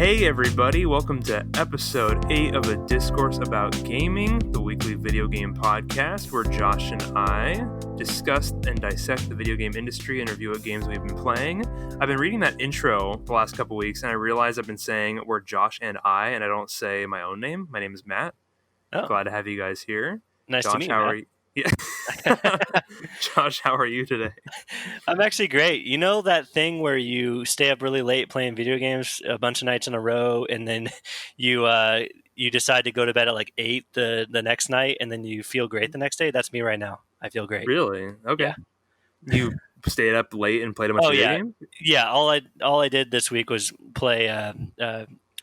Hey everybody, welcome to episode 8 of A Discourse About Gaming, the weekly video game podcast where Josh and I discuss and dissect the video game industry and review what games we've been playing. I've been reading that intro the last couple weeks and I realized I've been saying we're Josh and I don't say my own name. My name is Matt. Oh. Glad to have you guys here. Nice Josh, to meet you, how Matt. are you? Yeah. Josh, how are you today? I'm actually great. You know that thing where you stay up really late playing video games a bunch of nights in a row, and then you decide to go to bed at like 8 the next night, and then you feel great the next day? That's me right now. I feel great. Really? Okay. Yeah. You stayed up late and played a bunch of video games? Yeah. All I did this week was play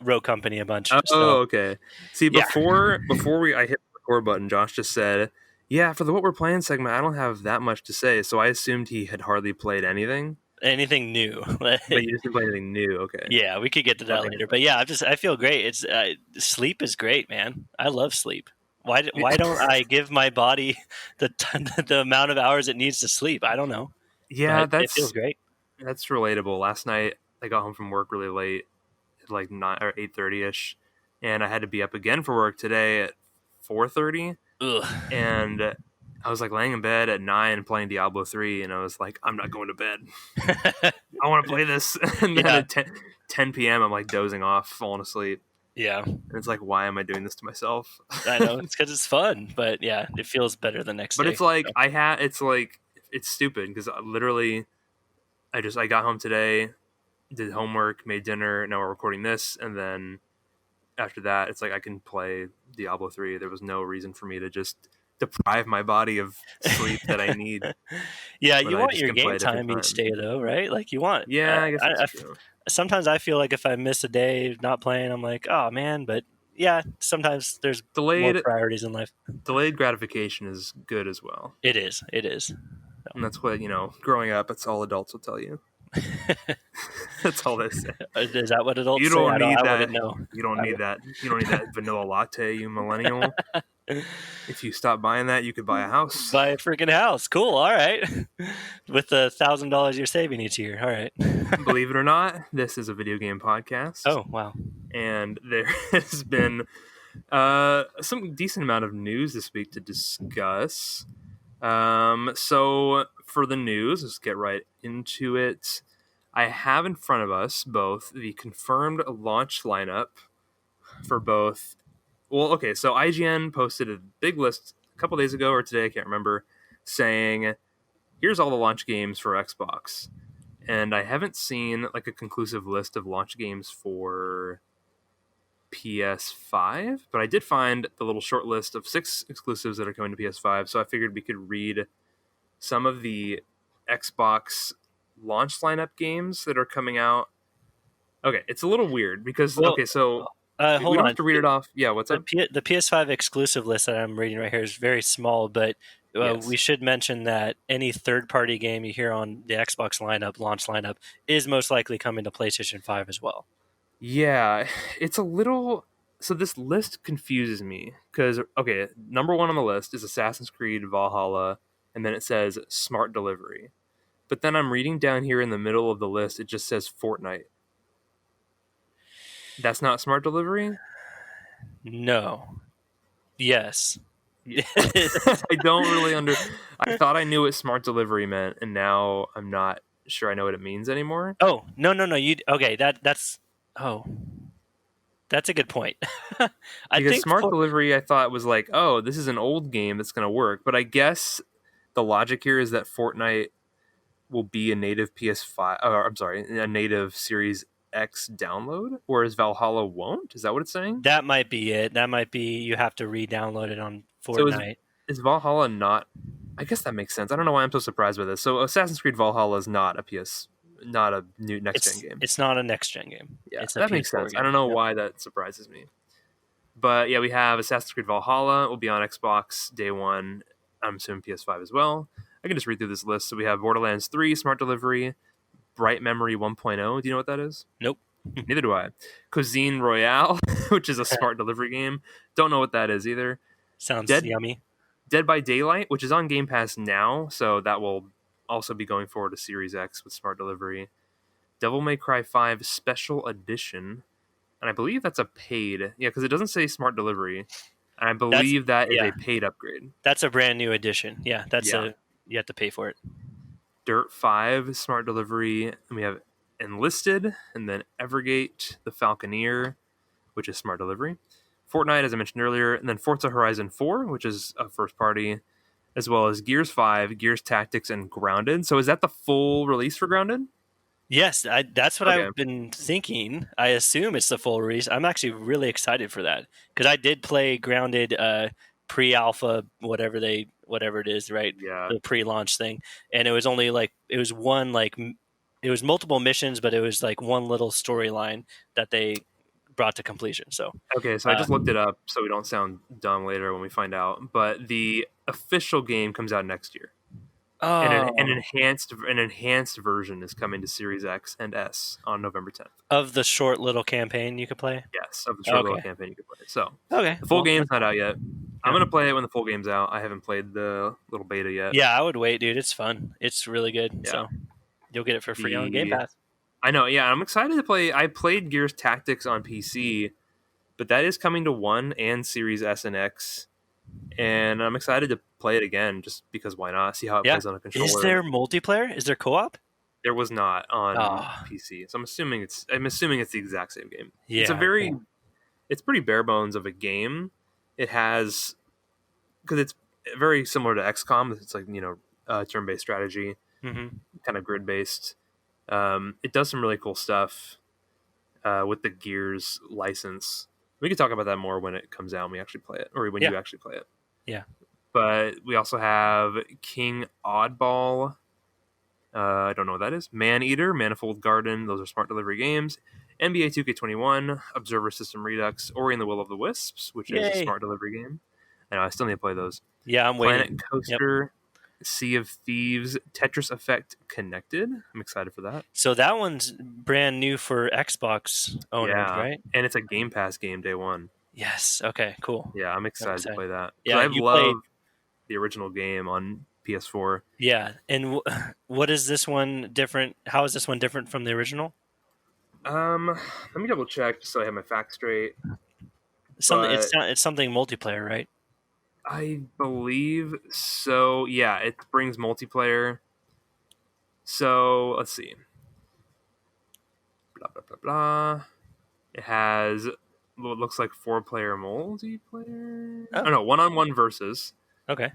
Row Company a bunch. Okay. See, before I hit the record button, Josh just said, "Yeah, for the what we're playing segment, I don't have that much to say." So I assumed he had hardly played anything. Anything new? But you just didn't play anything new. Okay. Yeah, we could get to that later. But yeah, I feel great. It's sleep is great, man. I love sleep. Why don't I give my body the amount of hours it needs to sleep? I don't know. Yeah, it feels great. That's relatable. Last night I got home from work really late, like 9 or 8:30ish, and I had to be up again for work today at 4:30. Ugh. And I was like laying in bed at 9 playing Diablo 3, and I was like, I'm not going to bed. I want to play this. And then at 10 p.m. I'm like dozing off, falling asleep. Yeah. And it's like, why am I doing this to myself? I know, it's because it's fun, but yeah, it feels better the next day. But it's like it's stupid because literally I got home today, did homework, made dinner, now we're recording this, and then after that it's like I can play Diablo 3. There was no reason for me to just deprive my body of sleep that I need. Yeah, you want your game time each day though, right? Like you want. Yeah, I guess that's true. Sometimes I feel like if I miss a day not playing, I'm like, oh man, but yeah, sometimes there's more priorities in life. Delayed gratification is good as well. It is. And that's what, growing up, it's all adults will tell you. That's all they say. Is that what adults say? You don't need that. I wouldn't know. You don't need that. You don't need that vanilla latte, you millennial. If you stop buying that, you could buy a house. Buy a freaking house. Cool. All right. With the $1,000 you're saving each year. All right. Believe it or not, this is a video game podcast. Oh, wow. And there has been some decent amount of news this week to discuss. So for the news, let's get right into it. I have in front of us both the confirmed launch lineup for both. Well, okay, so IGN posted a big list a couple days ago or today, I can't remember, saying, here's all the launch games for Xbox. And I haven't seen like a conclusive list of launch games for PS5, but I did find the little short list of 6 exclusives that are coming to PS5, so I figured we could read some of the Xbox launch lineup games that are coming out. Okay, it's a little weird because, we don't have to read it off. Yeah, what's up? The PS5 exclusive list that I'm reading right here is very small, but yes. We should mention that any third-party game you hear on the Xbox launch lineup, is most likely coming to PlayStation 5 as well. Yeah, it's a little... So this list confuses me because, okay, number 1 on the list is Assassin's Creed Valhalla, and then it says Smart Delivery. But then I'm reading down here in the middle of the list, it just says Fortnite. That's not Smart Delivery? No. Yes. I don't really I thought I knew what Smart Delivery meant, and now I'm not sure I know what it means anymore. Oh, no. Okay, that's a good point. Because Smart Delivery, I thought was like, oh, this is an old game that's going to work. But I guess the logic here is that Fortnite will be a native a native Series X download, whereas Valhalla won't? Is that what it's saying? That might be it. That might be you have to re-download it on Fortnite. So is Valhalla not... I guess that makes sense. I don't know why I'm so surprised by this. So Assassin's Creed Valhalla is not a new next-gen game. It's not a next-gen game. Yeah, that makes sense. I don't know why that surprises me. But yeah, we have Assassin's Creed Valhalla. Will be on Xbox day 1. I'm assuming PS5 as well. I can just read through this list. So we have Borderlands 3, Smart Delivery, Bright Memory 1.0. Do you know what that is? Nope. Neither do I. Cuisine Royale, which is a Smart Delivery game. Don't know what that is either. Sounds yummy. Dead by Daylight, which is on Game Pass now, so that will also be going forward to Series X with Smart Delivery. Devil May Cry 5 Special Edition. and I believe that's a paid. Yeah, because it doesn't say smart delivery, and I That's believe that is yeah, a paid upgrade. that's a brand new edition. Yeah, that's Yeah, a you have to pay for it. Dirt 5 smart delivery, and we have Enlisted, and then Evergate, the Falconeer, which is smart delivery. Fortnite, as I mentioned earlier, and then Forza Horizon 4, which is a first party, as well as Gears 5, Gears Tactics, and Grounded. So is that the full release for Grounded? Yes, that's what Okay. I've been thinking. I assume it's the full release. I'm actually really excited for that because I did play Grounded pre-alpha, whatever it is, right? Yeah. The pre-launch thing, and it was only like it was one it was multiple missions, but it was like one little storyline that they brought to completion. So, Okay, so I uh, just looked it up so we don't sound dumb later when we find out. But the official game comes out next year. And oh, an enhanced version is coming to Series X and S on November 10th. of the short little campaign you could play. Yes, of the short little Okay, campaign you can play. So okay, the full well, game's that's not cool. out yet. I'm Yeah. gonna play it when the full game's out. I haven't played the little beta yet. Yeah, I would wait, dude. It's fun. It's really good. Yeah. So you'll get it for free on Game The Pass. I know, yeah, I'm excited to play. I played Gears Tactics on PC, but that is coming to One and Series S and X, and I'm excited to play it again just because why not? See how it Yeah. plays on a Is controller. there multiplayer? Is there co-op? There was not on Oh, PC, so I'm assuming it's the exact same game. It's a yeah. very Cool. it's pretty bare bones of a game. It has because it's very similar to XCOM. It's like turn based strategy, Hmm. kind of grid based. It does some really cool stuff with the Gears license. We can talk about that more when it comes out and we actually play it, or when Yeah. you actually play it. Yeah. But we also have King Oddball. I don't know what that is. Man Eater, Manifold Garden. Those are smart delivery games. NBA 2K21, Observer System Redux, Ori and the Will of the Wisps, which is a Yay. smart delivery game. I know I still need to play those. Yeah, I'm Planet waiting. Yep. Coaster, Sea of Thieves, Tetris Effect Connected. I'm excited for that. So that one's brand new for Xbox owners, Yeah, right? and it's a Game Pass game day one. Yes. Okay. Cool. Yeah, I'm I'm excited to excited. play that because Yeah, I you played. love the original game on PS4. Yeah, and what is this one different? How is this one different from the original? Let me double check just so I have my facts straight. Something. But It's something multiplayer, right? I believe so. Yeah, it brings multiplayer. So let's see. Blah blah blah blah. It has what looks like 4-player multiplayer. Oh, Oh no, one-on-one versus. okay.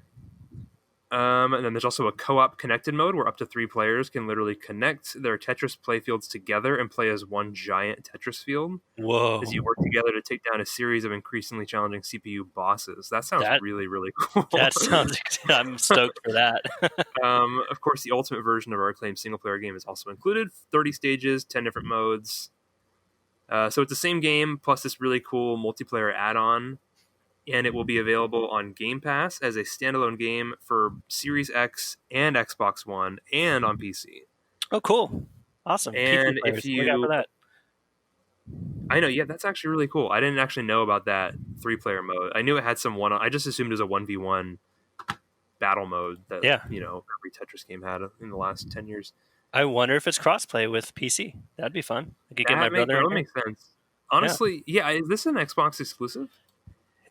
And then there's also a co-op connected mode where up to 3 players can literally connect their Tetris playfields together and play as one giant Tetris field Whoa. as you work together to take down a series of increasingly challenging CPU bosses. That sounds That really, really cool. that sounds. I'm stoked for that. Of course, the ultimate version of our acclaimed single-player game is also included. 30 stages, 10 different modes. So it's the same game plus this really cool multiplayer add-on, and it will be available on Game Pass as a standalone game for Series X and Xbox One and on PC. Oh, cool. Awesome. PC And if players. Look out for you, that. I know, yeah, that's actually really cool. I didn't actually know about that 3-player mode. I knew it had some one. I just assumed it was a 1v1 battle mode that Yeah. every Tetris game had in the last 10 years. I wonder if it's crossplay with PC. That'd be fun. I could get my brother That in would here. make sense. Yeah. Honestly, yeah. Is this an Xbox exclusive?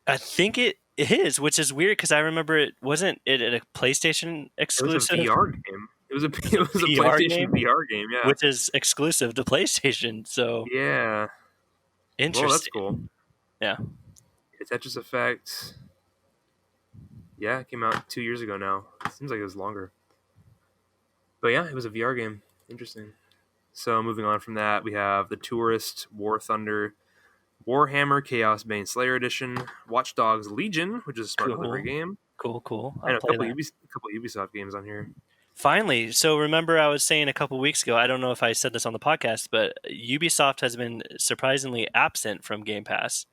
I think it is, which is weird because I remember it wasn't it a PlayStation It was a exclusive VR game. It was a It's a it was a VR PlayStation game, VR game. Yeah. which is exclusive to PlayStation. So Yeah. Well, that's cool. interesting. Yeah. It's Tetris Effect. Yeah, it came out 2 years ago now. It seems like it was longer. But yeah, it was a VR game. Interesting. So moving on from that, we have The Tourist, War Thunder, Warhammer Chaos Bane Slayer Edition, Watch Dogs Legion, which is a smart delivery Cool. game, Cool. I'll and a play couple that. Ubisoft games on here. Finally, so remember I was saying a couple weeks ago, I don't know if I said this on the podcast, but Ubisoft has been surprisingly absent from Game Pass.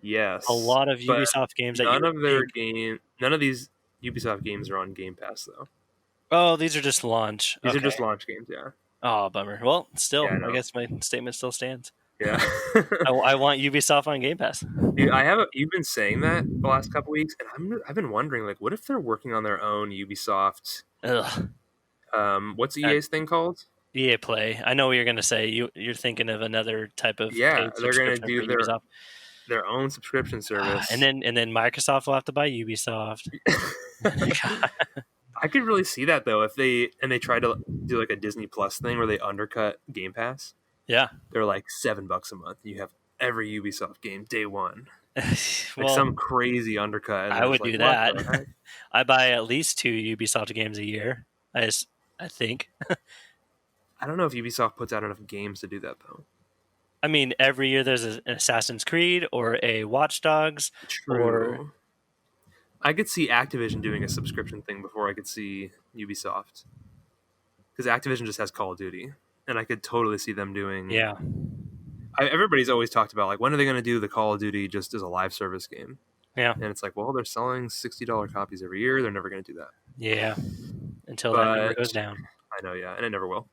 A Yes, lot of but Ubisoft games that you would think, none of these Ubisoft games are on Game Pass though. oh, these are just launch. These are Okay. just launch games. Yeah. Oh, bummer. Well, Yeah, I still, I know. guess my statement still stands. Yeah. I want Ubisoft on Game Pass. Dude, you've been saying that the last couple weeks, and I've been wondering, like, what if they're working on their own Ubisoft? Ugh. What's That, EA's thing called? EA Play. I know what you're going to say. You're thinking of another type of Yeah, paid they're gonna subscription for do Ubisoft. their own subscription And service. then Microsoft will have to buy Ubisoft. I could really see that though if they try to do like a Disney Plus thing where they undercut Game Pass. Yeah. They're like $7 a month. You have every Ubisoft game day one, like Well, some crazy undercut, and I they're would just like, do "What that. the heck?" I buy at least 2 Ubisoft games a year. I think. I don't know if Ubisoft puts out enough games to do that though. I mean, every year there's an Assassin's Creed or a Watch Dogs or True. I could see Activision doing a subscription thing before I could see Ubisoft, because Activision just has Call of Duty, and I could totally see them doing. yeah. Everybody's always talked about like when are they going to do the Call of Duty just as a live service game, Yeah. and it's like, well, they're selling $60 copies every year. They're never going to do that. Yeah. Until that number But goes down. I know, yeah, and it never will.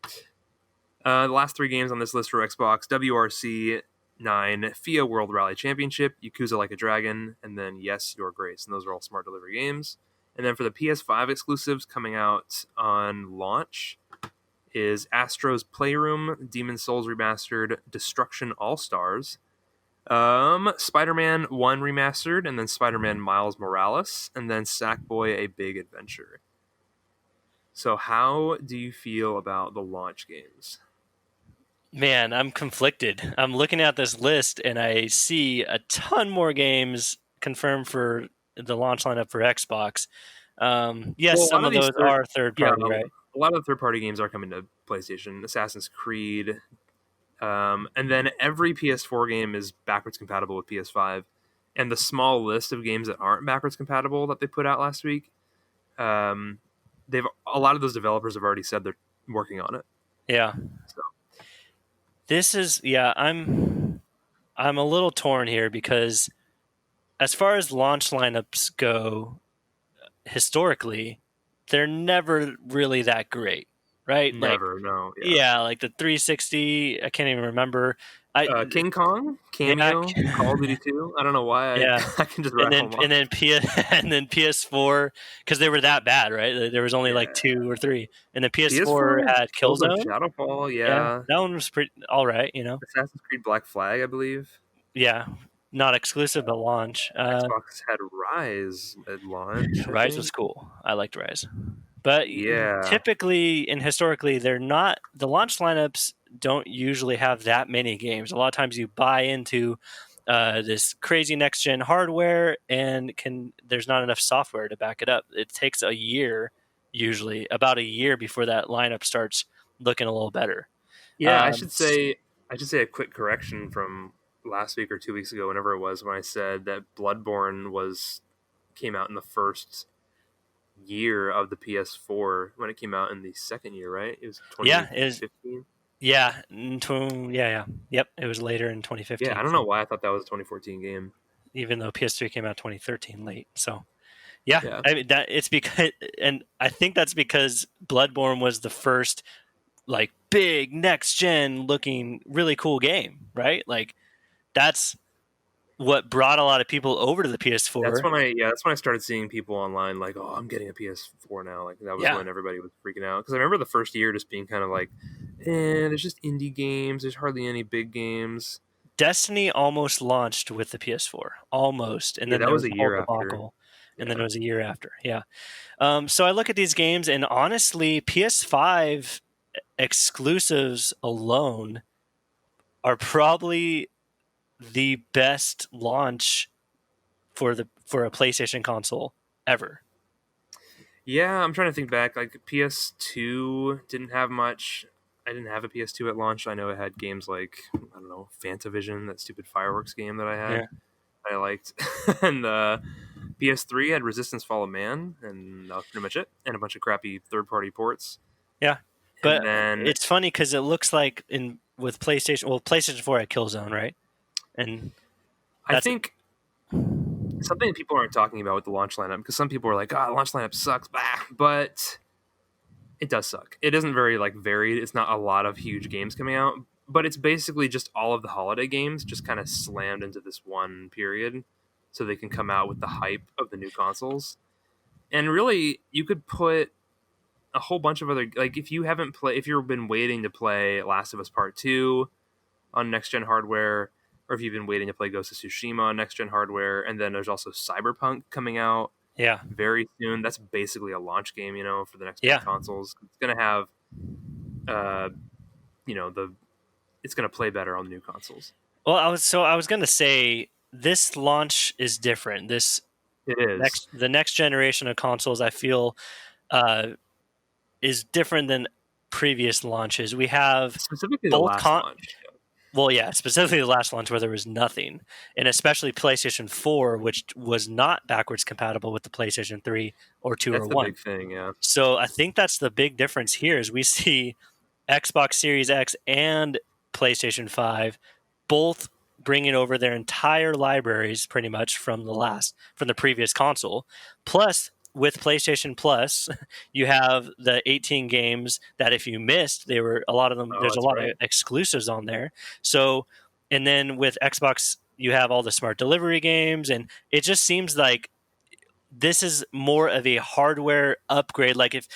The last 3 games on this list for Xbox: WRC 9, FIA World Rally Championship, Yakuza Like a Dragon, and then Yes, Your Grace. And those are all smart delivery games. And then for the PS5 exclusives coming out on launch is Astro's Playroom, Demon Souls Remastered, Destruction All Stars, Spider-Man 1 Remastered, and then Spider-Man Miles Morales, and then Sackboy: A Big Adventure. So how do you feel about the launch games? Man, I'm conflicted. I'm looking at this list and I see a ton more games confirmed for the launch lineup for Xbox. Yes, Well, a some lot of of these those are third yeah, party, right? a lot of the third-party games are coming to PlayStation. Assassin's Creed, and then every PS4 game is backwards compatible with PS5. And the small list of games that aren't backwards compatible that they put out last week, um, they've a lot of those developers have already said they're working on it. Yeah. So This is I'm a little torn here because as far as launch lineups go historically, they're never really that great, right? Like never, no, yeah. yeah, like the 360, I can't even remember. I King Kong, yeah, Cameo, Call of Duty 2. I don't know why yeah. I can just rattle them And off. then and then PS4 because they were that bad, right? There was only like Yeah, 2 or 3, and the PS4 PS4, had Killzone Killzone. Shadowfall, Yeah, yeah. that one was pretty all right, you know. Assassin's Creed Black Flag, I believe. Yeah, not exclusive but launch. Xbox had Rise at launch, I Rise was think. cool. I liked Rise, but Yeah. typically and historically, they're not the launch lineups. Don't usually have that many games. A lot of times, you buy into this crazy next gen hardware, and there's not enough software to back it up. It takes a year, usually about a year, before that lineup starts looking a little better. Yeah, Um, I should say a quick correction from last week or 2 weeks ago, whenever it was, when I said that Bloodborne came out in the first year of the PS4 when it came out in the second year, right? It was yeah, is 2015. yeah, yep. It was later in Yeah, 2015. I don't know So why I thought that was a 2014 game. even though PS3 came out 2013 late, so yeah, Yeah. I mean that it's because, and I think that's because Bloodborne was the first like big next gen looking really cool game, right? Like that's what brought a lot of people over to the PS4. That's when I started seeing people online like, "Oh, I'm getting a PS4 now." Like that was Yeah, when everybody was freaking out, because I remember the first year just being kind of like, there's just indie games. There's hardly any big games." Destiny almost launched with the PS4, almost, and Yeah, then that there was was a a whole year after. debacle, and then it Yeah. was a year after. Yeah. So I look at these games, and honestly, PS5 exclusives alone are probably the best launch for a PlayStation console ever. Yeah, I'm trying to think back. Like PS2 didn't have much. I didn't have a PS2 at launch. I know it had games like, I don't know, Fantavision, that stupid fireworks game that I Yeah. had. I liked, and PS3 had Resistance: Fall of Man, and that was pretty much it. And a bunch of crappy third-party ports. Yeah. And But then it's funny because it looks like in with PlayStation, well, PlayStation 4 had Killzone, right? And I that's think something that people aren't talking about with the launch lineup, because some people are like, "Ah, the launch lineup sucks," but it does suck. It isn't very like varied. It's not a lot of huge games coming out, but it's basically just all of the holiday games just kind of slammed into this one period, so they can come out with the hype of the new consoles. And really, you could put a whole bunch of other, like, if you've been waiting to play Last of Us Part 2 on next gen hardware, or if you've been waiting to play Ghost of Tsushima on next gen hardware, and then there's also Cyberpunk coming out Yeah. very soon. That's basically a launch game, for the next gen Yeah. consoles. It's gonna have, uh, the it's gonna play better on the new consoles. Well, I was gonna say this launch is different. It is The next generation of consoles, I feel, uh, is different than previous launches. We have specifically the both last launch. well, yeah, specifically the last launch where there was nothing, and especially PlayStation 4, which was not backwards compatible with the PlayStation 3 or 2 or That's the 1. big thing, yeah. So I think that's the big difference here is we see Xbox Series X and PlayStation 5 both bringing over their entire libraries pretty much from the previous console. Plus, with PlayStation Plus, you have the 18 games that if you missed, they were a lot of them. Oh, There's a that's lot of right. exclusives on there. So, and then with Xbox, you have all the smart delivery games, and it just seems like this is more of a hardware upgrade. Like if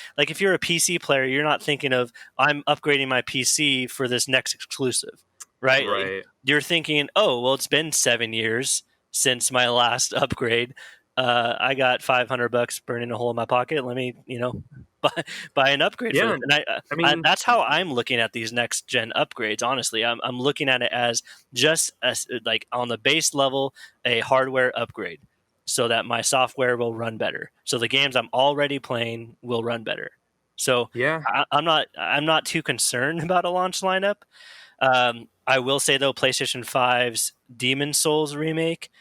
you're a PC player, you're not thinking of I'm upgrading my PC for this next exclusive, right? Like, Right. you're thinking, oh well, it's been 7 years since my last upgrade. I got $500 burning a hole in my pocket. Let me, buy, buy an upgrade for Yeah. this. And I mean, that's how I'm looking at these next gen upgrades. Honestly, I'm looking at it as just like on the base level, a hardware upgrade so that my software will run better. So the games I'm already playing will run better. So yeah. I'm not too concerned about a launch lineup. I will say though, PlayStation 5's Demon Souls remake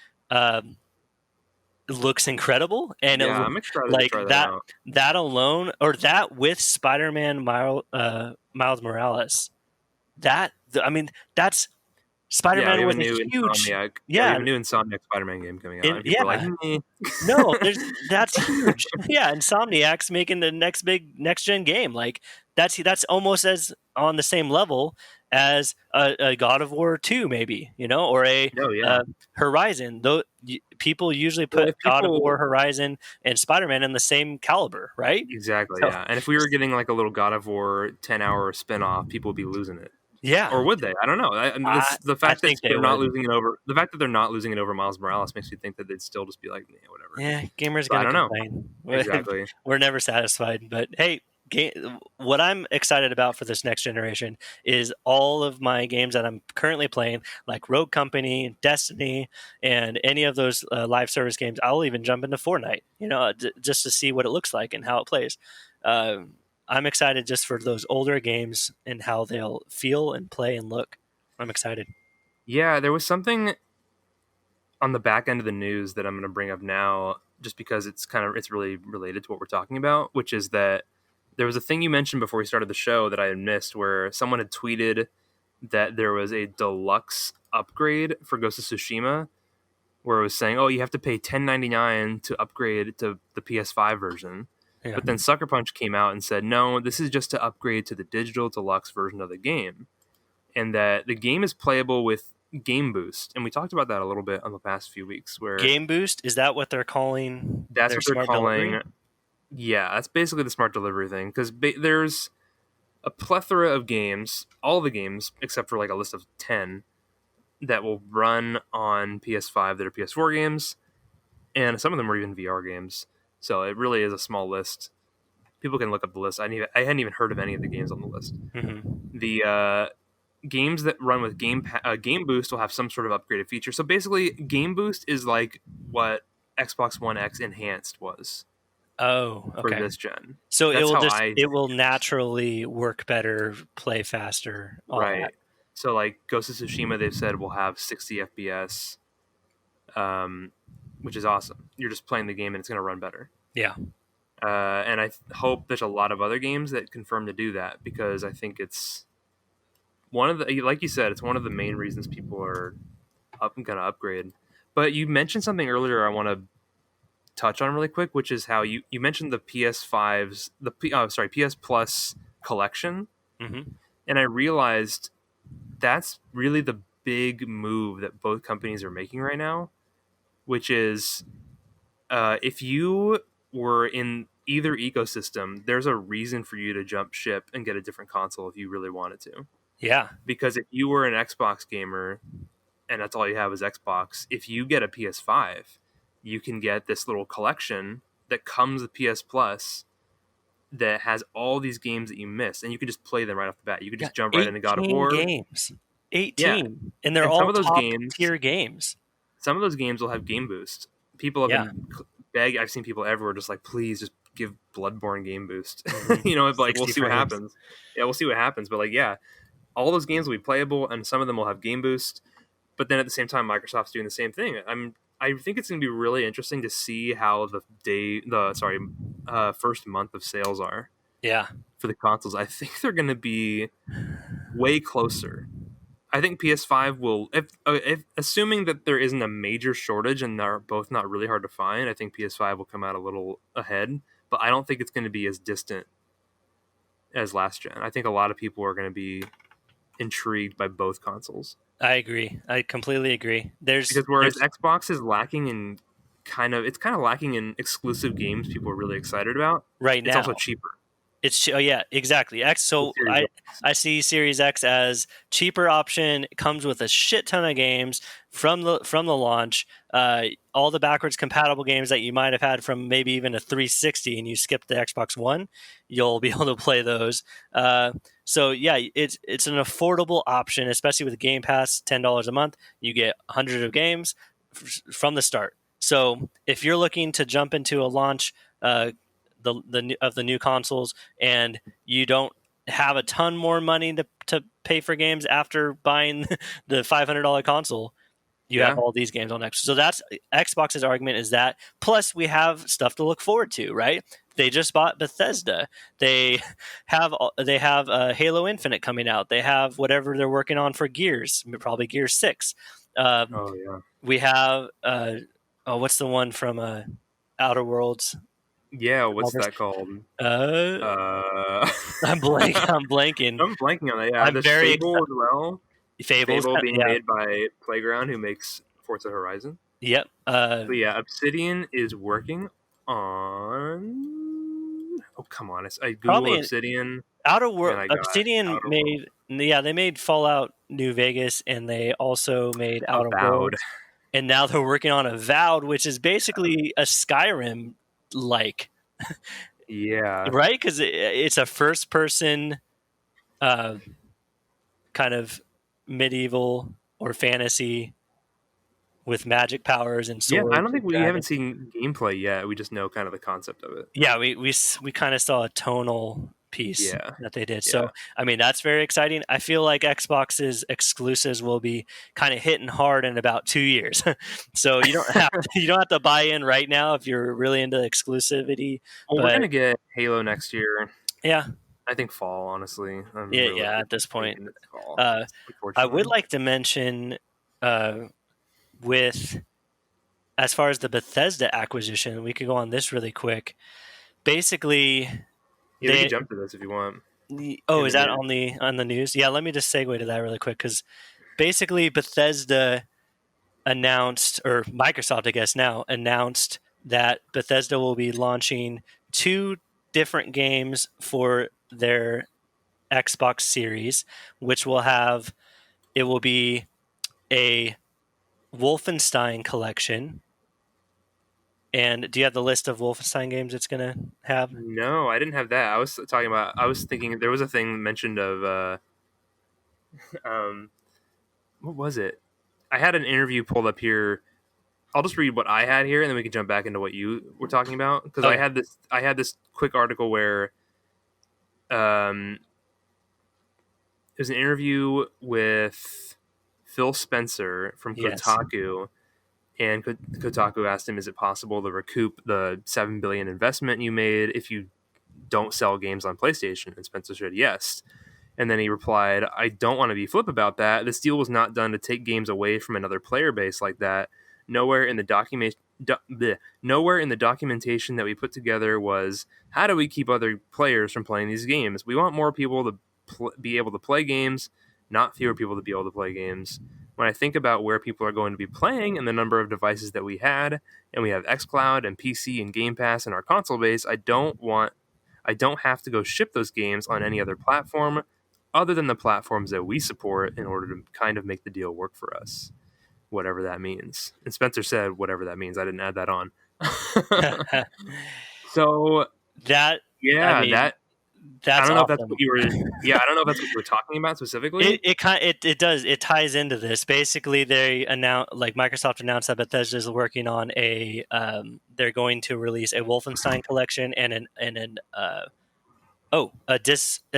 looks incredible, and Yeah, I'm excited to like try that out. that alone, or that with Spider-Man Miles Morales, I mean that's Yeah, we Spider-Man have a was a new huge, Insomniac. Yeah, we yeah, have a new Insomniac Spider-Man game coming out, and people are like, yeah. "Meh." No, that's huge. Yeah, Insomniac's making the next big next gen game. Like that's almost as on the same level as a God of War 2, maybe, or a No, yeah. uh, Horizon. Though people usually Well, put if God of people War, Horizon, and Spider-Man in the same caliber, right? exactly, So yeah. And if we were getting like a little God of War 10-hour spin-off, people would be losing it. yeah, Or would they? I don't know. I The I fact that think they they're not would. losing it over Miles Morales makes me think that they'd still just be like, "Yeah, whatever." Yeah, gamers But I gonna don't know. complain. Exactly. We're never satisfied. But hey, what I'm excited about for this next generation is all of my games that I'm currently playing, like Rogue Company, Destiny, and any of those live service games. I'll even jump into Fortnite, just to see what it looks like and how it plays. Uh, I'm excited just for those older games and how they'll feel and play and look. I'm excited. Yeah, there was something on the back end of the news that I'm going to bring up now, just because it's really related to what we're talking about, which is that there was a thing you mentioned before we started the show that I had missed, where someone had tweeted that there was a deluxe upgrade for Ghost of Tsushima, where it was saying, "Oh, you have to pay $10.99 to upgrade to the PS5 version." Yeah. But then Sucker Punch came out and said, "No, this is just to upgrade to the digital deluxe version of the game." And that the game is playable with Game Boost. And we talked about that a little bit on the past few weeks, where Game Boost, is that what they're calling that's their what they're smart calling. delivery? Yeah, that's basically the smart delivery thing. Because there's a plethora of games, all the games except for like a list of 10 that will run on PS5 that are PS4 games, and some of them are even VR games. So it really is a small list. People can look up the list. I hadn't even heard of any of the games on the list. Hmm. The games that run with Game Boost will have some sort of upgraded feature. So basically, Game Boost is like what Xbox One X Enhanced was Oh, for okay. this gen. So That's how I it think will it is. naturally work better, play faster, all that. Right. So like Ghost of Tsushima, they've said will have 60 FPS, which is awesome. You're just playing the game and it's going to run better. Yeah. And I hope there's a lot of other games that confirm to do that, because I think it's one of the, like you said, it's one of the main reasons people are going to upgrade. But you mentioned something earlier I want to touch on really quick, which is how you mentioned the PS5's PS Plus collection, Hmm. and I realized that's really the big move that both companies are making right now, which is if you were in either ecosystem, there's a reason for you to jump ship and get a different console if you really wanted to. Yeah. Because if you were an Xbox gamer and that's all you have is Xbox, if you get a PS5, you can get this little collection that comes with PS Plus that has all these games that you missed, and you can just play them right off the bat. You can Yeah. just jump right into God of 18 War. games. Yeah, 18. And they're and some all of those top games, tier games. some of those games will have game boost. People have Yeah. been begging. I've seen people everywhere just like, please just give Bloodborne game boost. Mm-hmm. Like we'll 60 see what frames. happens. Yeah, we'll see what happens. But like, yeah, all those games will be playable, and some of them will have game boost. But then at the same time, Microsoft's doing the same thing. I think it's going to be really interesting to see how first month of sales are Yeah. for the consoles. I think they're going to be way closer. I think PS5 will, if assuming that there isn't a major shortage and they're both not really hard to find, I think PS5 will come out a little ahead. But I don't think it's going to be as distant as last gen. I think a lot of people are going to be intrigued by both consoles. I agree. I completely agree. Because whereas Xbox is lacking in kind of lacking in exclusive games people are really excited about. Right now. It's also cheaper. Oh yeah, exactly. So I see Series X as cheaper option. It comes with a shit ton of games from the launch. All the backwards compatible games that you might have had from maybe even a 360, and you skip the Xbox One, you'll be able to play those. So yeah, it's an affordable option, especially with Game Pass, $10 a month. You get hundreds of games from the start. So if you're looking to jump into a launch. Of the new consoles, and you don't have a ton more money to pay for games after buying the $500 console, you have all these games on Xbox. So that's Xbox's argument, is that plus we have stuff to look forward to, right? They just bought Bethesda. They have Halo Infinite coming out. They have whatever they're working on for Gears, probably Gears 6. We have what's the one from Outer Worlds? Yeah, what's that called? I'm blanking. I'm blanking on that. Yeah, I'm very Fable as well. Fable being made by Playground, who makes Forza Horizon. Yep. But yeah, Obsidian is working on. Oh come on! I Google Obsidian. Outer World. Obsidian made. Yeah, they made Fallout New Vegas, and they also made Outer World. And now they're working on Avowed, which is basically a Skyrim like. Yeah. Right, because it's a first-person, kind of medieval or fantasy with magic powers and swords. Yeah, I don't think we haven't seen gameplay yet. We just know kind of the concept of it. Yeah, we kind of saw a tonal piece that they did. So, I mean, that's very exciting. I feel like Xbox's exclusives will be kind of hitting hard in about 2 years. So you don't have to buy in right now if you're really into exclusivity. Well, we're gonna get Halo next year. Yeah. I think fall, honestly. At this point. I would like to mention with as far as the Bethesda acquisition, we could go on this really quick. Basically, you can jump to this if you want. Is that on the news? Yeah, let me just segue to that really quick, because basically Bethesda announced, or Microsoft, I guess now, announced that Bethesda will be launching 2 different games for their Xbox Series, which will be a Wolfenstein collection. And do you have the list of Wolfenstein games it's going to have? No, I didn't have that. I was thinking there was a thing mentioned of what was it? I had an interview pulled up here. I'll just read what I had here, and then we can jump back into what you were talking about, because I had this quick article where it was an interview with Phil Spencer from Kotaku. And Kotaku asked him, is it possible to recoup the $7 billion investment you made if you don't sell games on PlayStation? And Spencer said yes. And then he replied, I don't want to be flip about that. This deal was not done to take games away from another player base like that. Nowhere in the documentation that we put together was, how do we keep other players from playing these games? We want more people to be able to play games, not fewer people to be able to play games. when I think about where people are going to be playing and the number of devices that we had, and we have xCloud and PC and Game Pass in our console base, I don't have to go ship those games on any other platform other than the platforms that we support in order to kind of make the deal work for us, whatever that means. And Spencer said whatever that means. I didn't add that on. So That, I yeah, mean, that I that's don't know if that's what awesome. you were. Yeah, I don't know if that's what you were talking about specifically. It does, it ties into this. Basically, Microsoft announced that Bethesda is working on they're going to release a Wolfenstein collection and a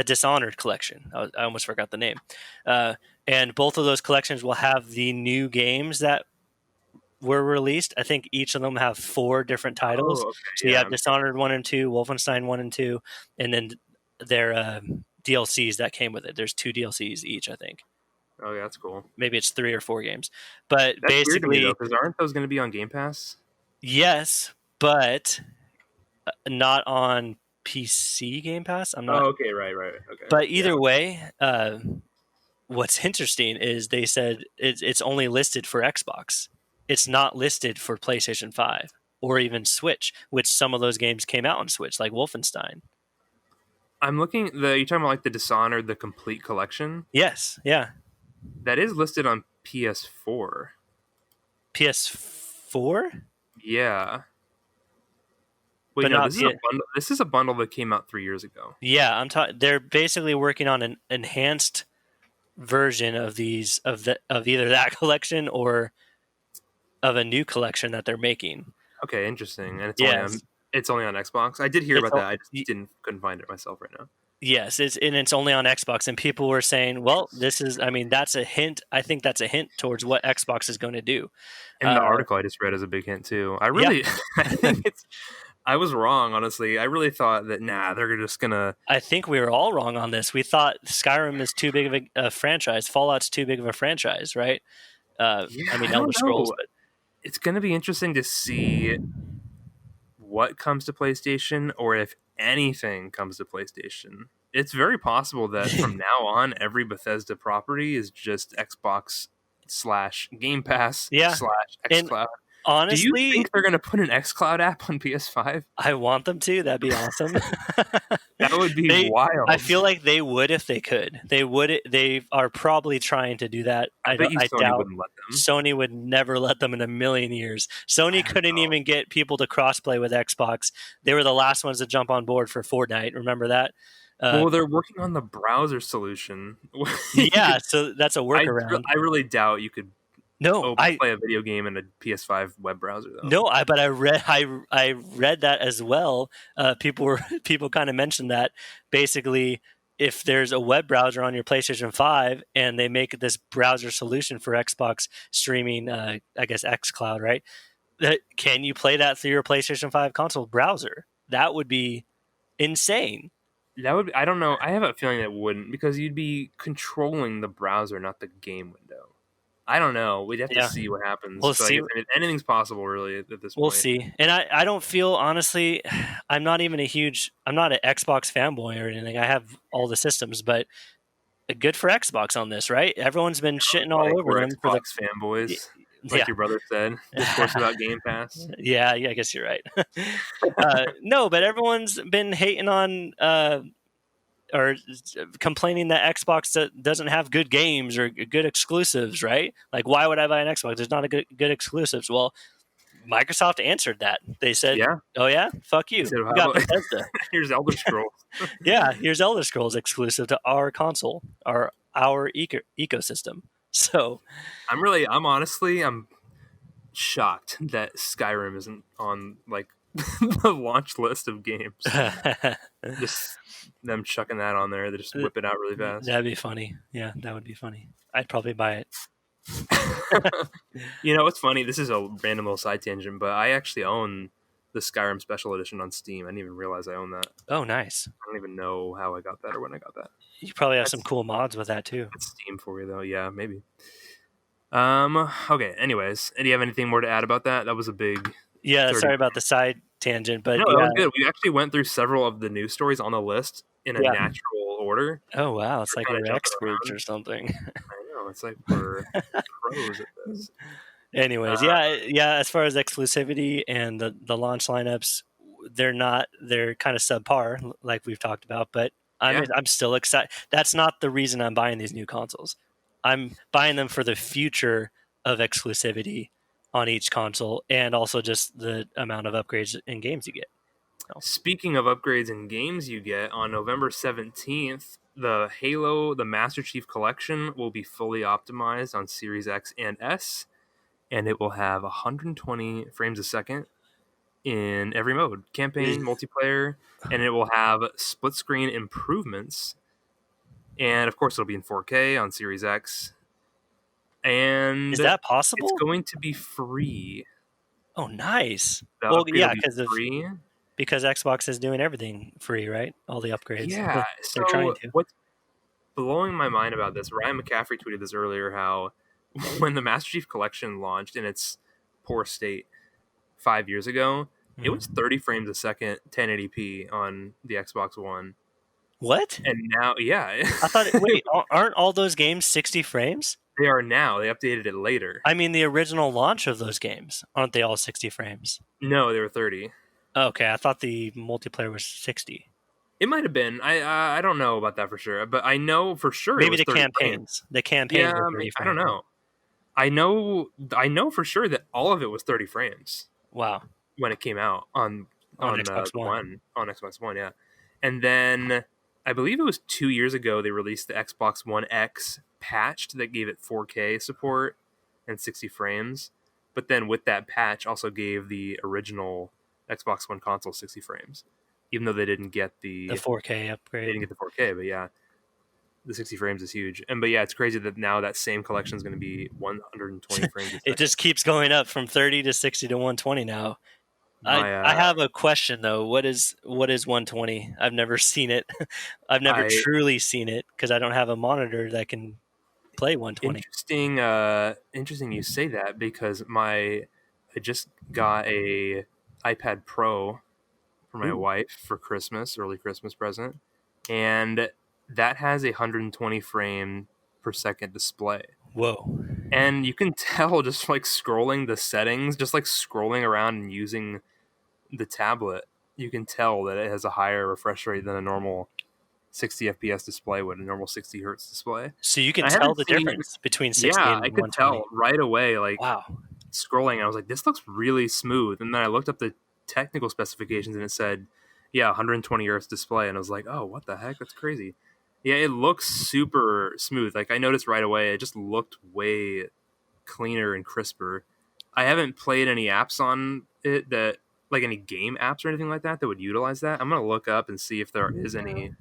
Dishonored collection. I almost forgot the name. And both of those collections will have the new games that were released. I think each of them have 4 different titles. Oh, okay, So you yeah. have Dishonored 1 and 2, Wolfenstein 1 and 2, and then their DLCs that came with it. There's 2 DLCs each, I think. Oh, yeah, that's cool. Maybe it's 3 or 4 games. But That's weird to me though, basically, because aren't those going to be on Game Pass? yes, but not on PC Game Pass. I'm not. Oh, okay, right, okay, But yeah. either way, what's interesting is they said it's only listed for Xbox. It's not listed for PlayStation 5 or even Switch, which some of those games came out on Switch, like Wolfenstein. I'm looking. You're talking about like the Dishonored, the complete collection. Yes, yeah. That is listed on PS4. PS4, Yeah. Wait, but no, not this is a bundle. This is a bundle that came out 3 years ago. Yeah, I'm talking. They're basically working on an enhanced version of these of either that collection or of a new collection that they're making. Okay, interesting. And Yes, it's only on Xbox. I did hear it's about that. all, I just couldn't find it myself right now. yes, it's only on Xbox, and people were saying, "Well, this is." I mean, that's a hint. I think that's a hint towards what Xbox is going to do. And the article I just read is a big hint too. I Yeah, really, I think it's. I was wrong, honestly. I really thought that they're just gonna. I think we were all wrong on this. We thought Skyrim is too big of a franchise. Fallout's too big of a franchise, right? Yeah, I mean, I Elder don't Scrolls, know. It's gonna be interesting to see what comes to PlayStation, or if anything comes to PlayStation. It's very possible that but from now on, every Bethesda property is just Xbox slash Game Pass yeah. slash And xCloud. Do you honestly, think they're going to put an xCloud app on PS5? I want them to. That'd be awesome. That would be they, wild. I feel like they would if they could. They would. They are probably trying to do that. I bet you I Sony doubt wouldn't let them. Sony would never let them in a million years. Sony I don't couldn't know. even get people to crossplay with Xbox. They were the last ones to jump on board for Fortnite. Remember that? Well, they're working on the browser solution. You Yeah. could, So that's a workaround. I really doubt you could No, play a video game in a PS5 web browser though. No, but I read that as well. People kind of mentioned that basically if there's a web browser on your PlayStation 5 and they make this browser solution for Xbox streaming, I guess xCloud, right? Can you play that through your PlayStation 5 console browser? That would be insane. That would I don't know. I have a feeling it wouldn't because you'd be controlling the browser, not the game window. I don't know. We'd have to Yeah, see what happens. we'll But I see. guess anything's possible, really, at this We'll point. see. And I don't feel honestly, I'm not an Xbox fanboy or anything. I have all the systems, but good for Xbox on this, right? Everyone's been shitting all Like over we're them for the Xbox fanboys, yeah. like your brother said. Discourse about Game Pass. Yeah, I guess you're right. No, but everyone's been hating on or complaining that Xbox doesn't have good games or good exclusives, right? Like, why would I buy an Xbox? There's not a good exclusives. Well, Microsoft answered that. They said, Yeah. "Oh yeah, fuck He you. said, We "How got about Bethesda. here's Elder Scrolls." Yeah, here's Elder Scrolls exclusive to our console, our ecosystem." So I'm shocked that Skyrim isn't on like the launch list of games. Just them chucking that on there. They just whip it out really fast. that'd be funny. Yeah, that would be funny. I'd probably buy it. You know, it's funny. This is a random little side tangent, but I actually own the Skyrim Special Edition on Steam. I didn't even realize I own that. Oh, nice. I don't even know how I got that or when I got that. You probably have That's, some cool mods with that too. that's Steam for you, though. Yeah, maybe. Okay. Anyways, do you have anything more to add about that? That was a big. Yeah, 30 sorry about the side tangent, but No, that was yeah. good. We actually went through several of the news stories on the list in a Yeah. natural order. Oh wow, it's like We're we're kinda jumping experts around. or something. I know It's like we're pros at this. Anyways, yeah. As far as exclusivity and the launch lineups, they're kind of subpar, like we've talked about. But Yeah. I'm still excited. That's not the reason I'm buying these new consoles. I'm buying them for the future of exclusivity on each console, and also just the amount of upgrades and games you get. So, Speaking of upgrades and games you get, on November 17th, the Halo, the Master Chief Collection will be fully optimized on Series X and S, and it will have 120 frames a second in every mode, campaign, multiplayer, and it will have split screen improvements. And of course, it'll be in 4K on Series X, is and that it's possible? going to be free. Oh, nice. The Well, upgrade will yeah, be free. because Xbox is doing everything free, right? All the upgrades. Yeah. They're trying So to. what's blowing my mind about this? Ryan McCaffrey tweeted this earlier. How when the Master Chief Collection launched in its poor state 5 years ago, it was Mhm. 30 frames a second, 1080p on the Xbox One, What? and now, yeah, I thought. Wait, aren't all those games 60 frames? they are now. They updated it later. I mean, the original launch of those games aren't they all 60 frames? No, they were 30. Okay, I thought the multiplayer was 60. It might have been. I don't know about that for sure, but I know for sure it Maybe was the 30 frames. campaigns. The campaigns Yeah, were 30 I don't frames. know. I know for sure that all of it was 30 frames Wow, when it came out on on Xbox the One. one on Xbox One, yeah. And then I believe it was 2 years ago they released the Xbox One X patched that gave it 4K support and 60 frames. But then with that patch also gave the original Xbox One console 60 frames, even though The 4K they upgrade. didn't get the 4K. But yeah, the 60 frames is huge. And but yeah, it's crazy that now that same collection is going to be 120 frames a It second. just keeps going up from 30 to 60 to 120 now. My I have a question though. What is 120? I've never seen it. I've never I truly seen it because I don't have a monitor that can play 120. interesting you say that because I just got a iPad Pro for my Ooh, wife for Christmas, early Christmas present, and that has a 120 frame per second display. whoa. And you can tell just like scrolling the settings, just like scrolling around and using the tablet, you can tell that it has a higher refresh rate than a normal 60 FPS display would, a normal 60 hertz display. So you can I tell haven't the seen, difference between 60 yeah, I and could 120. tell right away, like Wow. scrolling. I was like, this looks really smooth. And then I looked up the technical specifications and it said, yeah, 120 hertz display. And I was like, oh, what the heck? That's crazy. Yeah, it looks super smooth. Like I noticed right away, it just looked way cleaner and crisper. I haven't played any apps on it that, like any game apps or anything like that that would utilize that. I'm gonna look up and see if there is any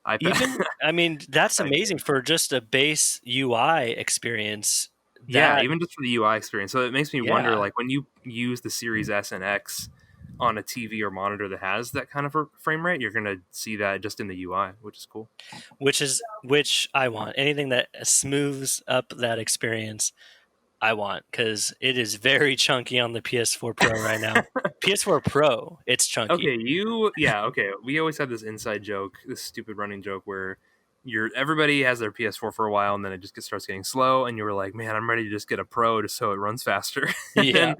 iPad Even I mean that's iPad amazing game. for just a base UI experience. Yeah, That even just for the UI experience. So it makes me wonder, yeah. like when you use the Series S and X on a TV or monitor that has that kind of a frame rate, you're gonna see that just in the UI, which is cool. Which I want. Anything that smooths up that experience I want because it is very chunky on the PS4 Pro right now. PS4 Pro, it's chunky. Okay, okay. We always have this inside joke, this stupid running joke where everybody has their PS4 for a while and then it just starts getting slow and you were like, man, I'm ready to just get a Pro just so it runs faster. And Yeah. then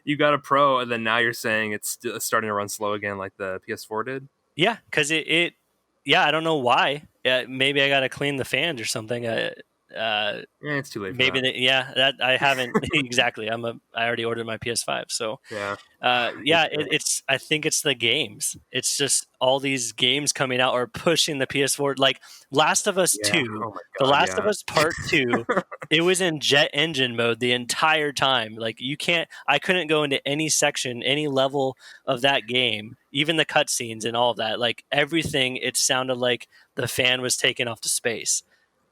you got a Pro and then now you're saying it's starting to run slow again like the PS4 did. Yeah, because yeah, I don't know why. Maybe I got to clean the fans or something. Yeah, it's too late for Maybe that. yeah, that I haven't exactly. I already ordered my PS5, so Yeah. yeah, it's I think it's the games. It's just all these games coming out are pushing the PS4. Like Last of Us Yeah. 2, Oh my The god, Last of yeah. Us Part 2, it was in jet engine mode the entire time. Like I couldn't go into any section, any level of that game, even the cutscenes and all of that. Like everything, it sounded like the fan was taken off to space.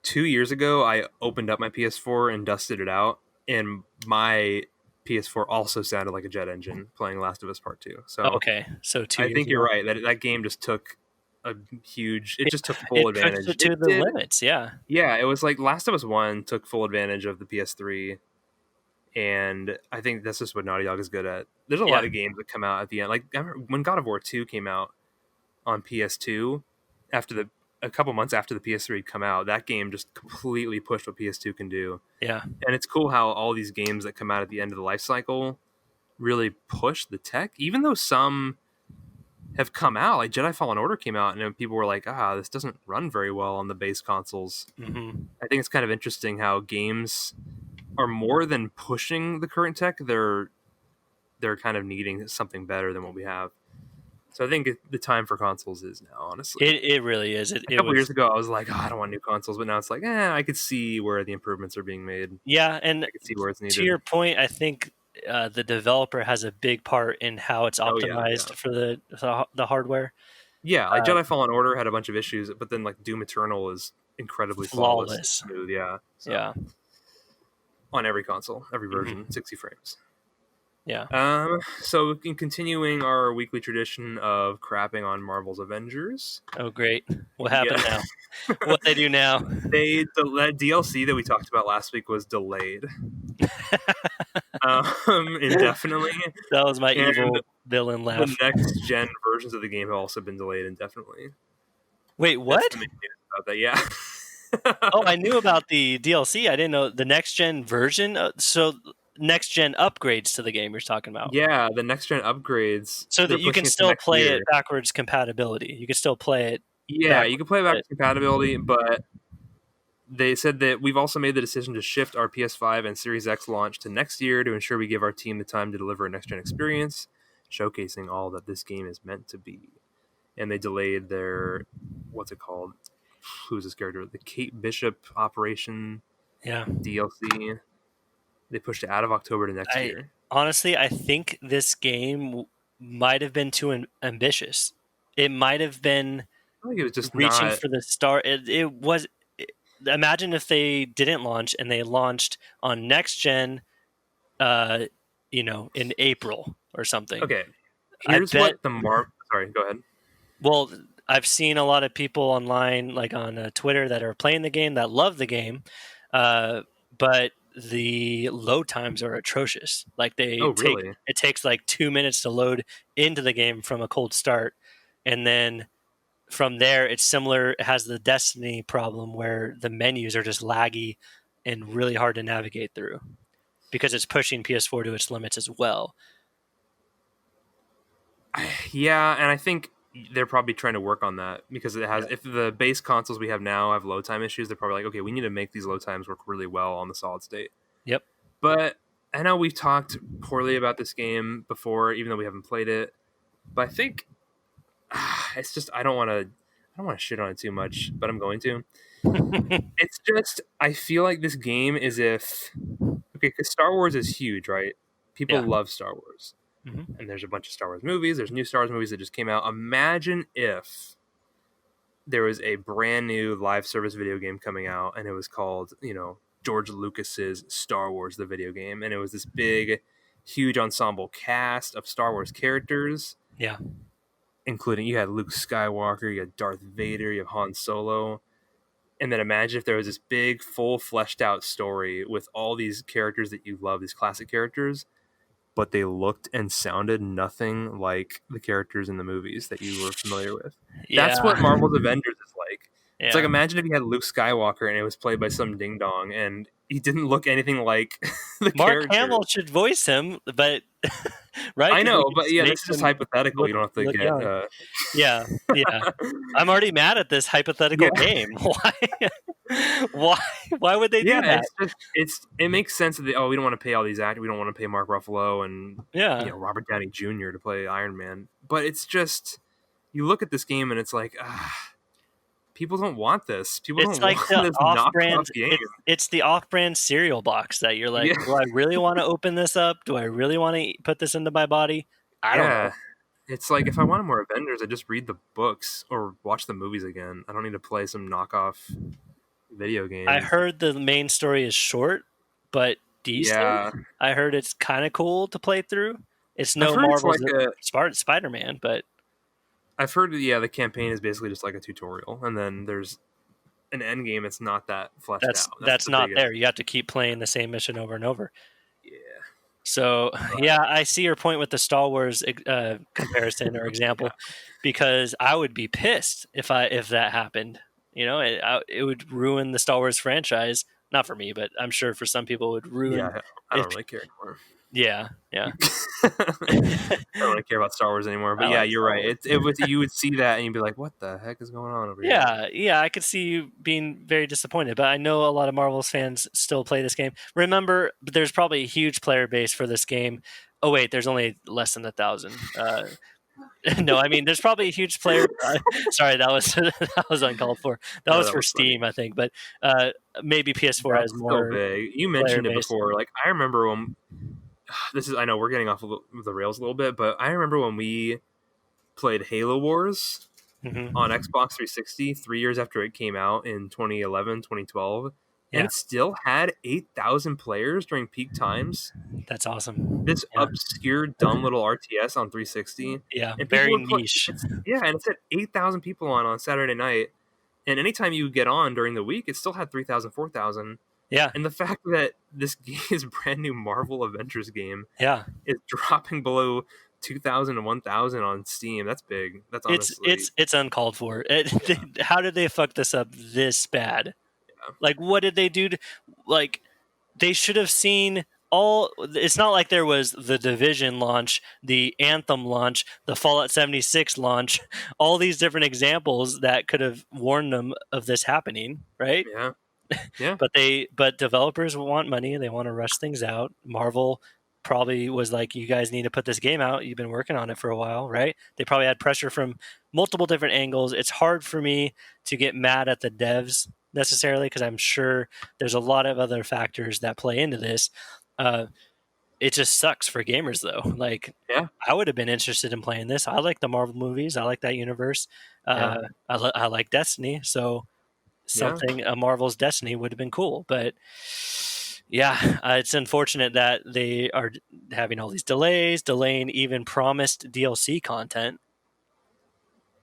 2 years ago, I opened up my PS4 and dusted it out, and my PS4 also sounded like a jet engine playing Last of Us Part Two. So Okay, so two I years think you're ago, right that game just took a huge. It it just took full it pushed advantage. it It to the did. limits. Yeah, Yeah, it was like Last of Us One took full advantage of the PS3, and I think that's just what Naughty Dog is good at. There's a yeah. lot of games that come out at the end. Like I remember when God of War 2 came out on PS2 after the a couple months after the PS3 had come out, that game just completely pushed what PS2 can do. Yeah. And it's cool how all these games that come out at the end of the life cycle really push the tech, even though some have come out. Like Jedi Fallen Order came out, and people were like, this doesn't run very well on the base consoles. Mm-hmm. I think it's kind of interesting how games are more than pushing the current tech. They're kind of needing something better than what we have. So I think the time for consoles is now, honestly. It really is. A couple years ago, I was like, I don't want new consoles. But now it's like, I could see where the improvements are being made. Yeah, and I could see where it's needed. To your point, I think the developer has a big part in how it's optimized for the hardware. Yeah, like Jedi Fallen Order had a bunch of issues, but then like Doom Eternal is incredibly flawless. Smooth, yeah. So, yeah. On every console, every version, 60 frames. Yeah. So in continuing our weekly tradition of crapping on Marvel's Avengers. Oh, great! What happened now? What they do now? That DLC that we talked about last week was delayed indefinitely. That was my evil villain laugh. The next gen versions of the game have also been delayed indefinitely. Wait, what? That's the main news about that, yeah. Oh, I knew about the DLC. I didn't know the next gen version. So next gen upgrades to the game you're talking about. Yeah, the next gen upgrades. So that you can still play it backwards compatibility. You can still play it. Yeah, you can play it backwards compatibility, but they said that we've also made the decision to shift our PS5 and Series X launch to next year to ensure we give our team the time to deliver a next gen experience, showcasing all that this game is meant to be. And they delayed their, what's it called? Who's this character? The Kate Bishop Operation DLC. They pushed it out of October to next year. Honestly, I think this game might have been too ambitious. It might have been it was just reaching for the star. It was. Imagine if they didn't launch and they launched on next gen, in April or something. Okay, here's what the Sorry, go ahead. Well, I've seen a lot of people online, like on Twitter, that are playing the game, that love the game, but the load times are atrocious. Like it takes like 2 minutes to load into the game from a cold start, and then from there it's similar. It has the Destiny problem where the menus are just laggy and really hard to navigate through because it's pushing PS4 to its limits as well. Yeah, and I think they're probably trying to work on that because it has. If the base consoles we have now have load time issues, they're probably like, okay, we need to make these load times work really well on the solid state. Yep. But I know we've talked poorly about this game before, even though we haven't played it. But I think it's just I don't want to shit on it too much, but I'm going to. It's just I feel like this game is because Star Wars is huge, right? People love Star Wars. Mm-hmm. And there's a bunch of Star Wars movies. There's new Star Wars movies that just came out. Imagine if there was a brand new live service video game coming out, and it was called, George Lucas's Star Wars, the video game. And it was this big, huge ensemble cast of Star Wars characters. Yeah. Including, you had Luke Skywalker, you had Darth Vader, you have Han Solo. And then imagine if there was this big, full, fleshed out story with all these characters that you love, these classic characters, but they looked and sounded nothing like the characters in the movies that you were familiar with. Yeah. That's what Marvel's Avengers is like. Yeah. It's like, imagine if you had Luke Skywalker and it was played by some ding-dong and he didn't look anything like the character. Mark Hamill should voice him, but... right? I know, but yeah, this is just hypothetical. You don't have to get... Yeah. I'm already mad at this hypothetical game. Why would they do that? It makes sense that we don't want to pay all these actors. We don't want to pay Mark Ruffalo and Robert Downey Jr. to play Iron Man. But it's just, you look at this game and it's like, people don't want this. People don't want this off-brand game. It's the off-brand cereal box that you're like, do I really want to open this up? Do I really want to put this into my body? I don't know. It's like, if I wanted more Avengers, I just read the books or watch the movies again. I don't need to play some knockoff video game. I heard the main story is short, but decent. Yeah. I heard it's kind of cool to play through. It's no Marvel's Spider-Man, but... I've heard, the campaign is basically just like a tutorial, and then there's an end game that's not that fleshed out. That's not there. You have to keep playing the same mission over and over. Yeah. So, I see your point with the Star Wars comparison or example, because I would be pissed if that happened. It would ruin the Star Wars franchise. Not for me, but I'm sure for some people it would ruin. Yeah, I If, don't really care anymore. yeah, yeah. I don't really care about Star Wars anymore. But I yeah, like you're Star right. Wars. It was you would see that and you'd be like, "What the heck is going on over here?" Yeah, yeah, I could see you being very disappointed, but I know a lot of Marvel's fans still play this game. Remember, there's probably a huge player base for this game. Oh wait, there's only less than 1,000. No, I mean there's probably a huge player. Sorry, that was that was uncalled for. That No, was that for was funny. Steam, I think, but uh, maybe PS4 has That's still more big. You player mentioned it base. before. Like I remember when I know we're getting off of the rails a little bit, but I remember when we played Halo Wars on Hmm. Xbox 360 3 years after it came out in 2011, 2012, and Yeah, it still had 8,000 players during peak times. that's awesome. This Yeah, obscure, dumb little RTS on 360, yeah, and people very would play. niche. Yeah, and it said 8,000 people on Saturday night, and anytime you get on during the week, it still had 3,000, 4,000. Yeah, And the fact that this is brand new Marvel Avengers game yeah. is dropping below 2,000 and 1,000 on Steam, that's big. That's It's honestly, it's it's uncalled for. yeah, How did they fuck this up this bad? yeah, Like, what did they do? Like, they should have seen all. It's not like there was the Division launch, the Anthem launch, the Fallout 76 launch, all these different examples that could have warned them of this happening, right? yeah, yeah, But developers want money. They want to rush things out. Marvel probably was like, you guys need to put this game out. You've been working on it for a while, right? They probably had pressure from multiple different angles. It's hard for me to get mad at the devs necessarily because I'm sure there's a lot of other factors that play into this. Uh, it just sucks for gamers though. Like, yeah, I would have been interested in playing this. I like the Marvel movies. I like that universe. yeah, I like Destiny. So yeah. something a Marvel's Destiny would have been cool. But yeah, it's unfortunate that they are having all these delays, delaying even promised DLC content.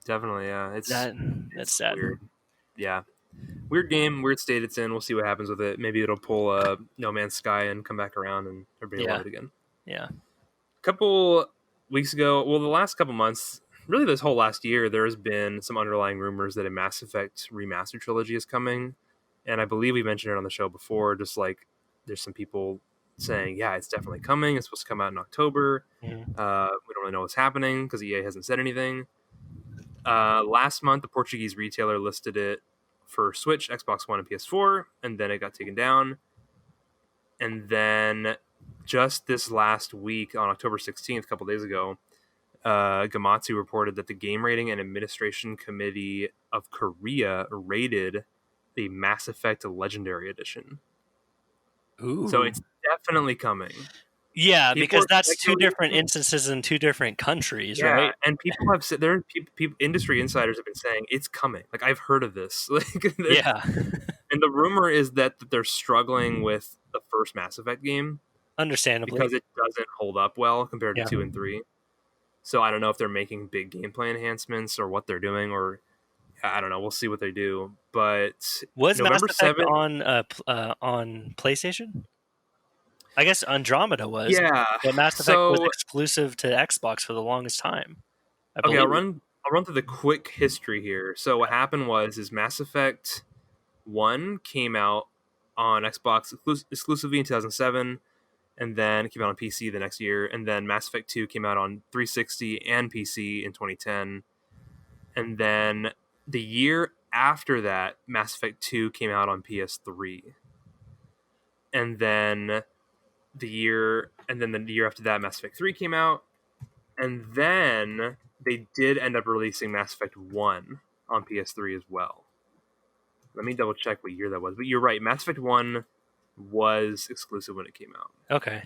Definitely, yeah. That that's It's sad. weird. Yeah, weird game, weird state it's in. We'll see what happens with it. Maybe it'll pull No Man's Sky and come back around, and everybody will Yeah, love it again. yeah. A couple weeks ago, well, the last couple months, really this whole last year, there has been some underlying rumors that a Mass Effect remaster trilogy is coming, and I believe we mentioned it on the show before. Just like there's some people saying, yeah, it's definitely coming. It's supposed to come out in October. Mhm. We don't really know what's happening because EA hasn't said anything. Last month, the Portuguese retailer listed it for Switch, Xbox One, and PS4, and then it got taken down. And then just this last week, on October 16th, a couple days ago, Gamatsu reported that the Game Rating and Administration Committee of Korea rated the Mass Effect Legendary Edition. So Ooh. it's definitely coming. Yeah, People because are that's two different speculating. instances in two different countries, Yeah, right? and people have said industry insiders have been saying it's coming. Like I've heard of this. Like, Yeah, and the rumor is that they're struggling with the first Mass Effect game understandably. because it doesn't hold up well compared to Yeah. 2 and 3. So I don't know if they're making big gameplay enhancements or what they're doing, or I don't know. We'll see what they do. But Was Mass November Effect 7th, on PlayStation? I guess Andromeda was, yeah. but Mass Effect was So exclusive to Xbox for the longest time, I okay, believe. I'll run through the quick history here. So what happened was Mass Effect 1 came out on Xbox exclusively in 2007, and then it came out on PC the next year, and then Mass Effect 2 came out on 360 and PC in 2010. And then the year after that, Mass Effect 2 came out on PS3. And then the year after that, Mass Effect 3 came out. And then they did end up releasing Mass Effect 1 on PS3 as well. Let me double check what year that was. But you're right, Mass Effect 1 was exclusive when it came out. Okay.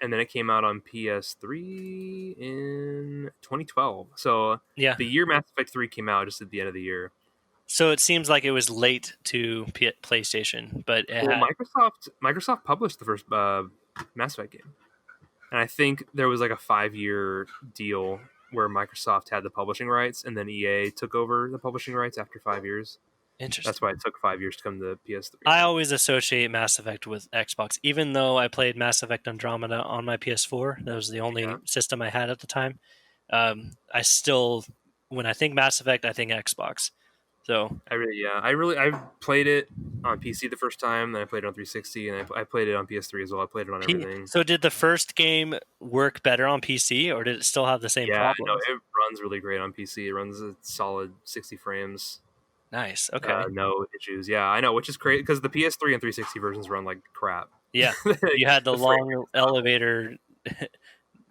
And then it came out on PS3 in 2012. So Yeah. the year Mass Effect 3 came out, just at the end of the year. So it seems like it was late to PlayStation, but it Well, had. Microsoft published the first Mass Effect game, and I think there was like a 5-year deal where Microsoft had the publishing rights, and then EA took over the publishing rights after 5 years. That's Interesting. why it took 5 years to come to PS3. I always associate Mass Effect with Xbox, even though I played Mass Effect Andromeda on my PS4. That was the only Yeah, system I had at the time. I still, when I think Mass Effect, I think Xbox. So I played it on PC the first time, then I played it on 360, and I played it on PS3 as well. I played it on everything. So did the first game work better on PC, or did it still have the same Yeah, no, problems? it runs really great on PC. It runs a solid 60 frames. Nice. Okay. No issues. Yeah, I know, which is great because the PS3 and 360 versions run like crap. Yeah. You had the The frame rate long is awful. elevator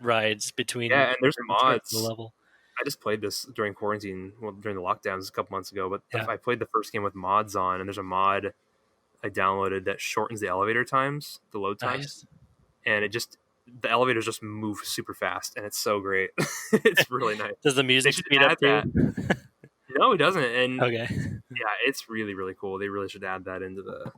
rides between Yeah, and there's turn to the mods. level. I just played this during quarantine, well, during the lockdowns a couple months ago. But Yeah. I played the first game with mods on, and there's a mod I downloaded that shortens the elevator times, the load times, Nice. and the elevators just move super fast, and it's so great. It's really nice. Does the They music should speed up add too? that. No, it doesn't, and Okay. yeah, it's really really cool. They really should add that into the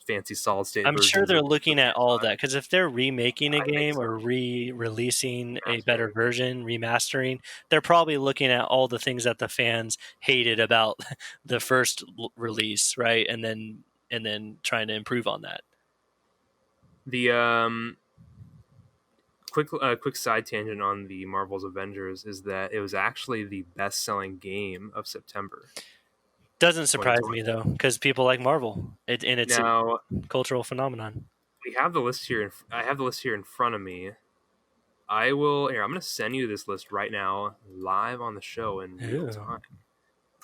fancy solid state I'm sure versions they're of the looking at all of PS5. that because if they're remaking a I think game so. or re-releasing a better Mastering. version, remastering, they're probably looking at all the things that the fans hated about the first release, right? And then trying to improve on that. The quick side tangent on the Marvel's Avengers is that it was actually the best selling game of September Doesn't surprise 2020. me though, because people like Marvel, and it's a Now cultural phenomenon. we have the list here. I have the list here in front of me. I will here. I'm going to send you this list right now, live on the show in real Ooh, time.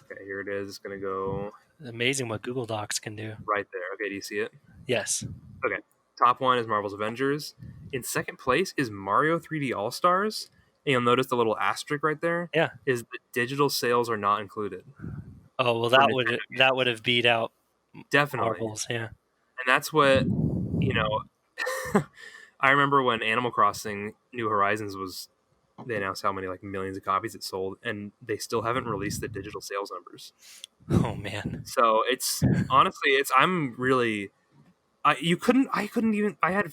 Okay, here it is. It's going to go amazing what Google Docs can do. right there. Okay, do you see it? Yes. Okay. Top one is Marvel's Avengers. In second place is Mario 3D All Stars. And you'll notice the little asterisk right there Yeah. is the digital sales are not included. Oh well, For that Nintendo would games. that would have beat out Definitely. Marvels. Yeah. And that's what, you know, I remember when Animal Crossing New Horizons was, they announced how many like millions of copies it sold, and they still haven't released the digital sales numbers. Oh man. So it's honestly, I'm really, I couldn't even, I had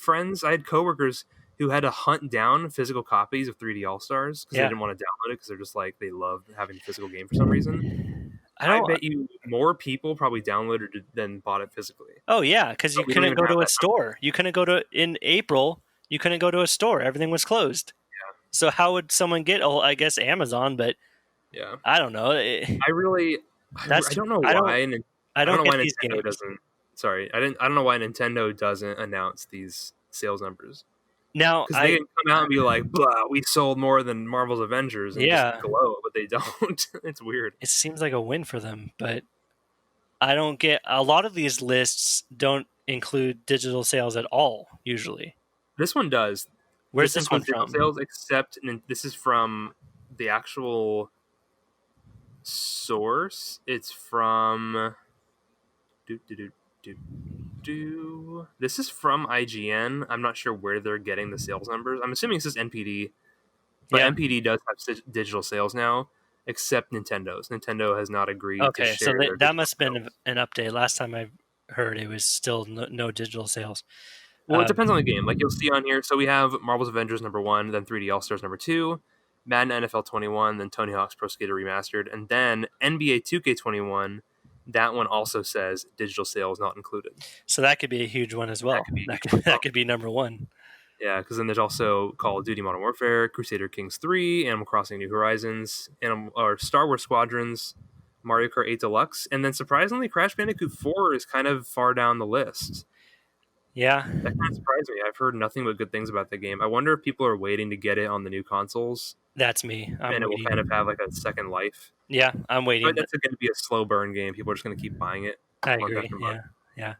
coworkers who had to hunt down physical copies of 3D All Stars because they Yeah. didn't want to download it because they're just like, they love having a physical game for some reason. I I don't. bet you more people probably downloaded it than bought it physically. Oh yeah, because you But we don't couldn't even go have to a that. store. You couldn't go to in April. You couldn't go to a store. Everything was closed. So how would someone get? Oh, I guess Amazon, but Yeah. I don't know. I really, I That's don't know I why, don't and I I don't don't know get why these Nintendo games. doesn't. Sorry, I don't know why Nintendo doesn't announce these sales numbers Now because they can come out and be like, "Blah, we sold more than Marvel's Avengers," and just yeah, glow, but they don't. It's weird. it seems like a win for them, but I don't get a lot of these lists don't include digital sales at all. Usually, This one does. where's This this one includes digital from? sales, except this is from the actual source. It's from. Do, do, do, do, This is from IGN. I'm not sure where they're getting the sales numbers. I'm assuming this is NPD, but Yeah. NPD does have digital sales now, except Nintendo's. Nintendo has not agreed to Okay, so share their that digital must have been sales. an update. Last time I heard, it was still no digital sales. Well, it depends on the game. Like you'll see on here. So we have Marvel's Avengers number 1, then 3D All Stars number 2, Madden NFL 21, then Tony Hawk's Pro Skater Remastered, and then NBA 2K21. That one also says digital sales not included. So that could be a huge one as That well. could be a That huge could, one. that could be number one. Yeah, because then there's also Call of Duty Modern Warfare, Crusader Kings 3, Animal Crossing New Horizons, or Star Wars Squadrons, Mario Kart 8 Deluxe, and then surprisingly, Crash Bandicoot 4 is kind of far down the list. Yeah, That kind of surprised me. I've heard nothing but good things about the game. I wonder if people are waiting to get it on the new consoles, that's me. I'm and it will waiting. kind of have like a second life. Yeah, I'm waiting. But that's going to be a slow burn game. People are just going to keep buying it I month agree. after month. Yeah.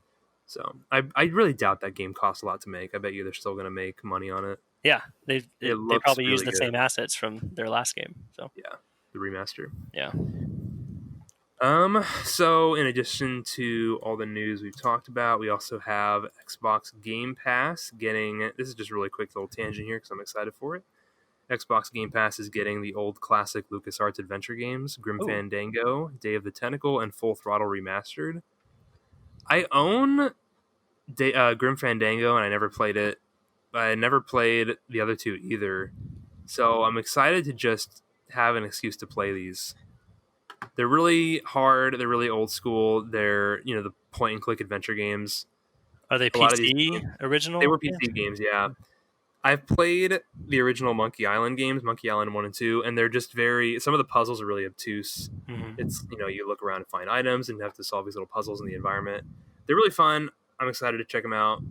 So I really doubt that game costs a lot to make. I bet you they're still going to make money on it. Yeah, they looks probably really use the good. same assets from their last game. So Yeah, the remaster. yeah. So in addition to all the news we've talked about, we also have Xbox Game Pass getting, this is just a really quick little tangent here because I'm excited for it. Xbox Game Pass is getting the old classic LucasArts adventure games, Grim Ooh. Fandango, Day of the Tentacle, and Full Throttle Remastered. I own Grim Fandango, and I never played it. I never played the other two either. So I'm excited to just have an excuse to play these. They're really hard. They're really old school. They're, the point and click adventure games. Are they A lot of these PC games, original? they were PC games, yeah. I've played the original Monkey Island games, Monkey Island 1 and 2, and they're just some of the puzzles are really obtuse. Hmm. It's, you look around and find items and have to solve these little puzzles in the environment. They're really fun. I'm excited to check them out.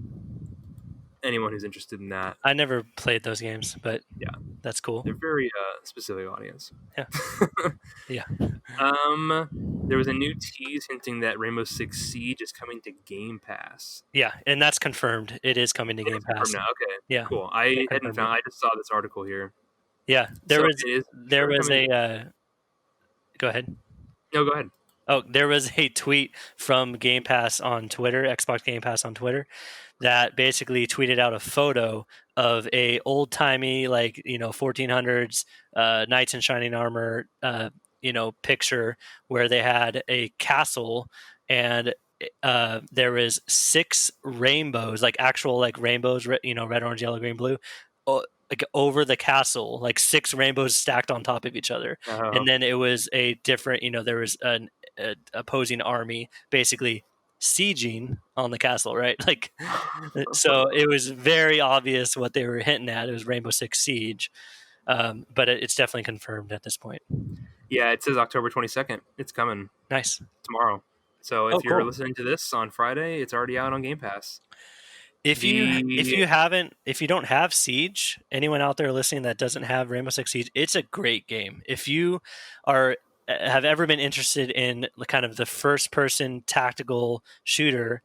Anyone who's interested in that, I never played those games, but yeah, that's cool. they're very specific audience. Yeah, yeah, um, there was a new tease hinting that Rainbow Six Siege is coming to Game Pass. yeah, and that's confirmed. It is coming to Game It's confirmed Pass. now. Okay, Yeah, cool. they I hadn't confirmed it. found. I just saw this article here. Yeah, So it is there sure was coming. a. Go ahead. No, go ahead. Oh, there was a tweet from Game Pass on Twitter, Xbox Game Pass on Twitter, that basically tweeted out a photo of a old timey, like 1400s knights in shining armor, picture where they had a castle and there was 6 rainbows, like actual like rainbows, red, orange, yellow, green, blue, like over the castle, like 6 rainbows stacked on top of each other. And Oh. then it was a different, there was an opposing army basically sieging on the castle, right? Like, so it was very obvious what they were hinting at. It was Rainbow Six Siege, but it's definitely confirmed at this point. Yeah, it says October 22nd. It's coming Nice. tomorrow. So Oh, if you're cool. listening to this on Friday, it's already out on Game Pass. If The you don't have Siege, anyone out there listening that doesn't have Rainbow Six Siege, it's a great game. If you have ever been interested in kind of the first person tactical shooter,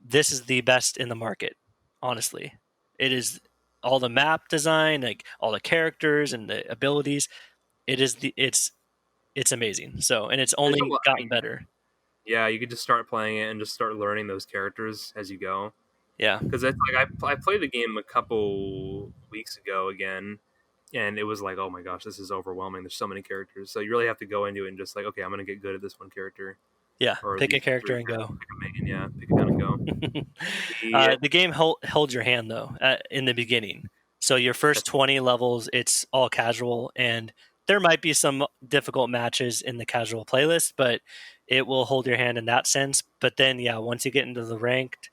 this is the best in the market. Honestly, it is all the map design, like all the characters and the abilities. It's amazing. So, and it's there's a only lot. I gotten mean, better. yeah, you could just start playing it and just start learning those characters as you go. Yeah. Because it's like I played the game a couple weeks ago again, and it was like, oh my gosh, this is overwhelming. There's so many characters, so you really have to go into it and just like, okay, I'm gonna get good at this one character Yeah. or Pick a these character three and characters. go. Pick a main, yeah, pick a gun and go. The The game holds your hand though in the beginning. So your first that's 20 levels, it's all casual, and there might be some difficult matches in the casual playlist, but it will hold your hand in that sense. But then, yeah, once you get into the ranked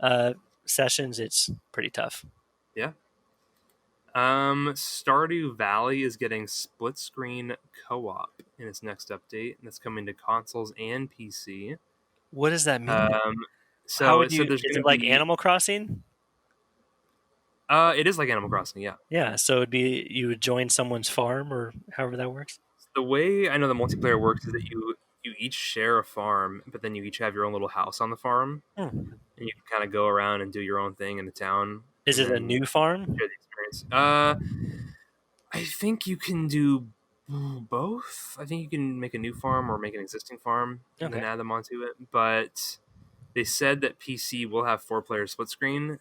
uh, sessions, it's pretty tough. yeah. Stardew Valley is getting split screen co-op in its next update, and that's coming to consoles and PC. What does that mean? Um, How so would it said you? there's Is going it to like be. Animal Crossing? It is like Animal Crossing, yeah. Yeah, so it'd be you would join someone's farm or however that works. The way I know the multiplayer works is that you each share a farm, but then you each have your own little house on the farm, Hmm. and you can kind of go around and do your own thing in the town, Is and it a then new farm? share the experience. I think you can do both. I think you can make a new farm or make an existing farm and then Okay. add them onto it. But they said that PC will have 4-player split screen,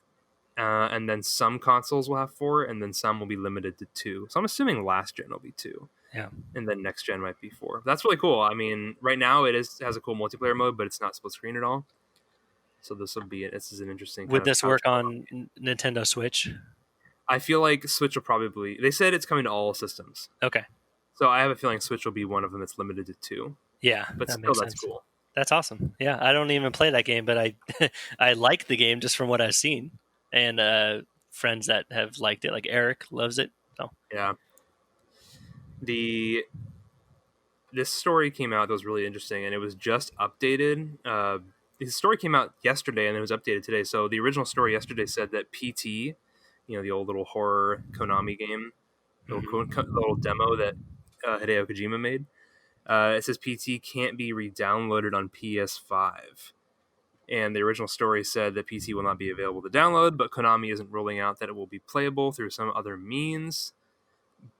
and then some consoles will have 4, and then some will be limited to 2. So I'm assuming last gen will be 2, Yeah. and then next gen might be 4. That's really cool. I mean, right now it has a cool multiplayer mode, but it's not split screen at all. So this will be it. This is an interesting kind Would of this couch work co-op. on Nintendo Switch? I feel like Switch will probably. They said it's coming to all systems, Okay. so I have a feeling Switch will be one of them that's limited to 2. Yeah, But that still, makes that's sense. cool. That's awesome. Yeah, I don't even play that game, but I I like the game just from what I've seen, and friends that have liked it, like Eric, loves it. So Yeah. The This story came out that was really interesting, and it was just updated. The story came out yesterday, and it was updated today. So the original story yesterday said that PT, the old little horror Konami game, little demo that Hideo Kojima made. It says PT can't be re-downloaded on PS5. And the original story said that PT will not be available to download, but Konami isn't ruling out that it will be playable through some other means.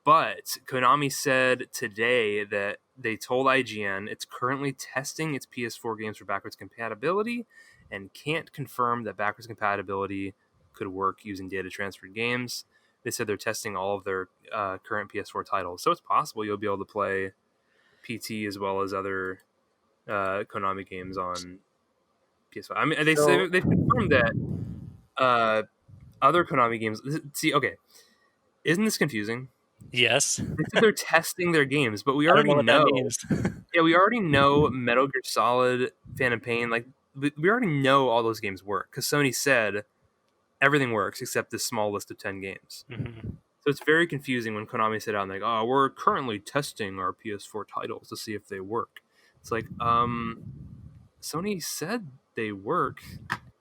But Konami said today that they told IGN it's currently testing its PS4 games for backwards compatibility and can't confirm that backwards compatibility could work using data transferred games. They said they're testing all of their current PS4 titles. So it's possible you'll be able to play PT as well as other Konami games on PS5. I mean, so they've confirmed that other Konami games. See, okay, isn't this confusing? yes, They said they're testing their games, but we I don't know already what that know. means. Yeah, we already know Metal Gear Solid, Phantom Pain. Like we already know all those games work because Sony said everything works except this small list of 10 games. Mm-hmm. So it's very confusing when Konami sit down and like, oh, we're currently testing our PS4 titles to see if they work. It's like, Sony said they work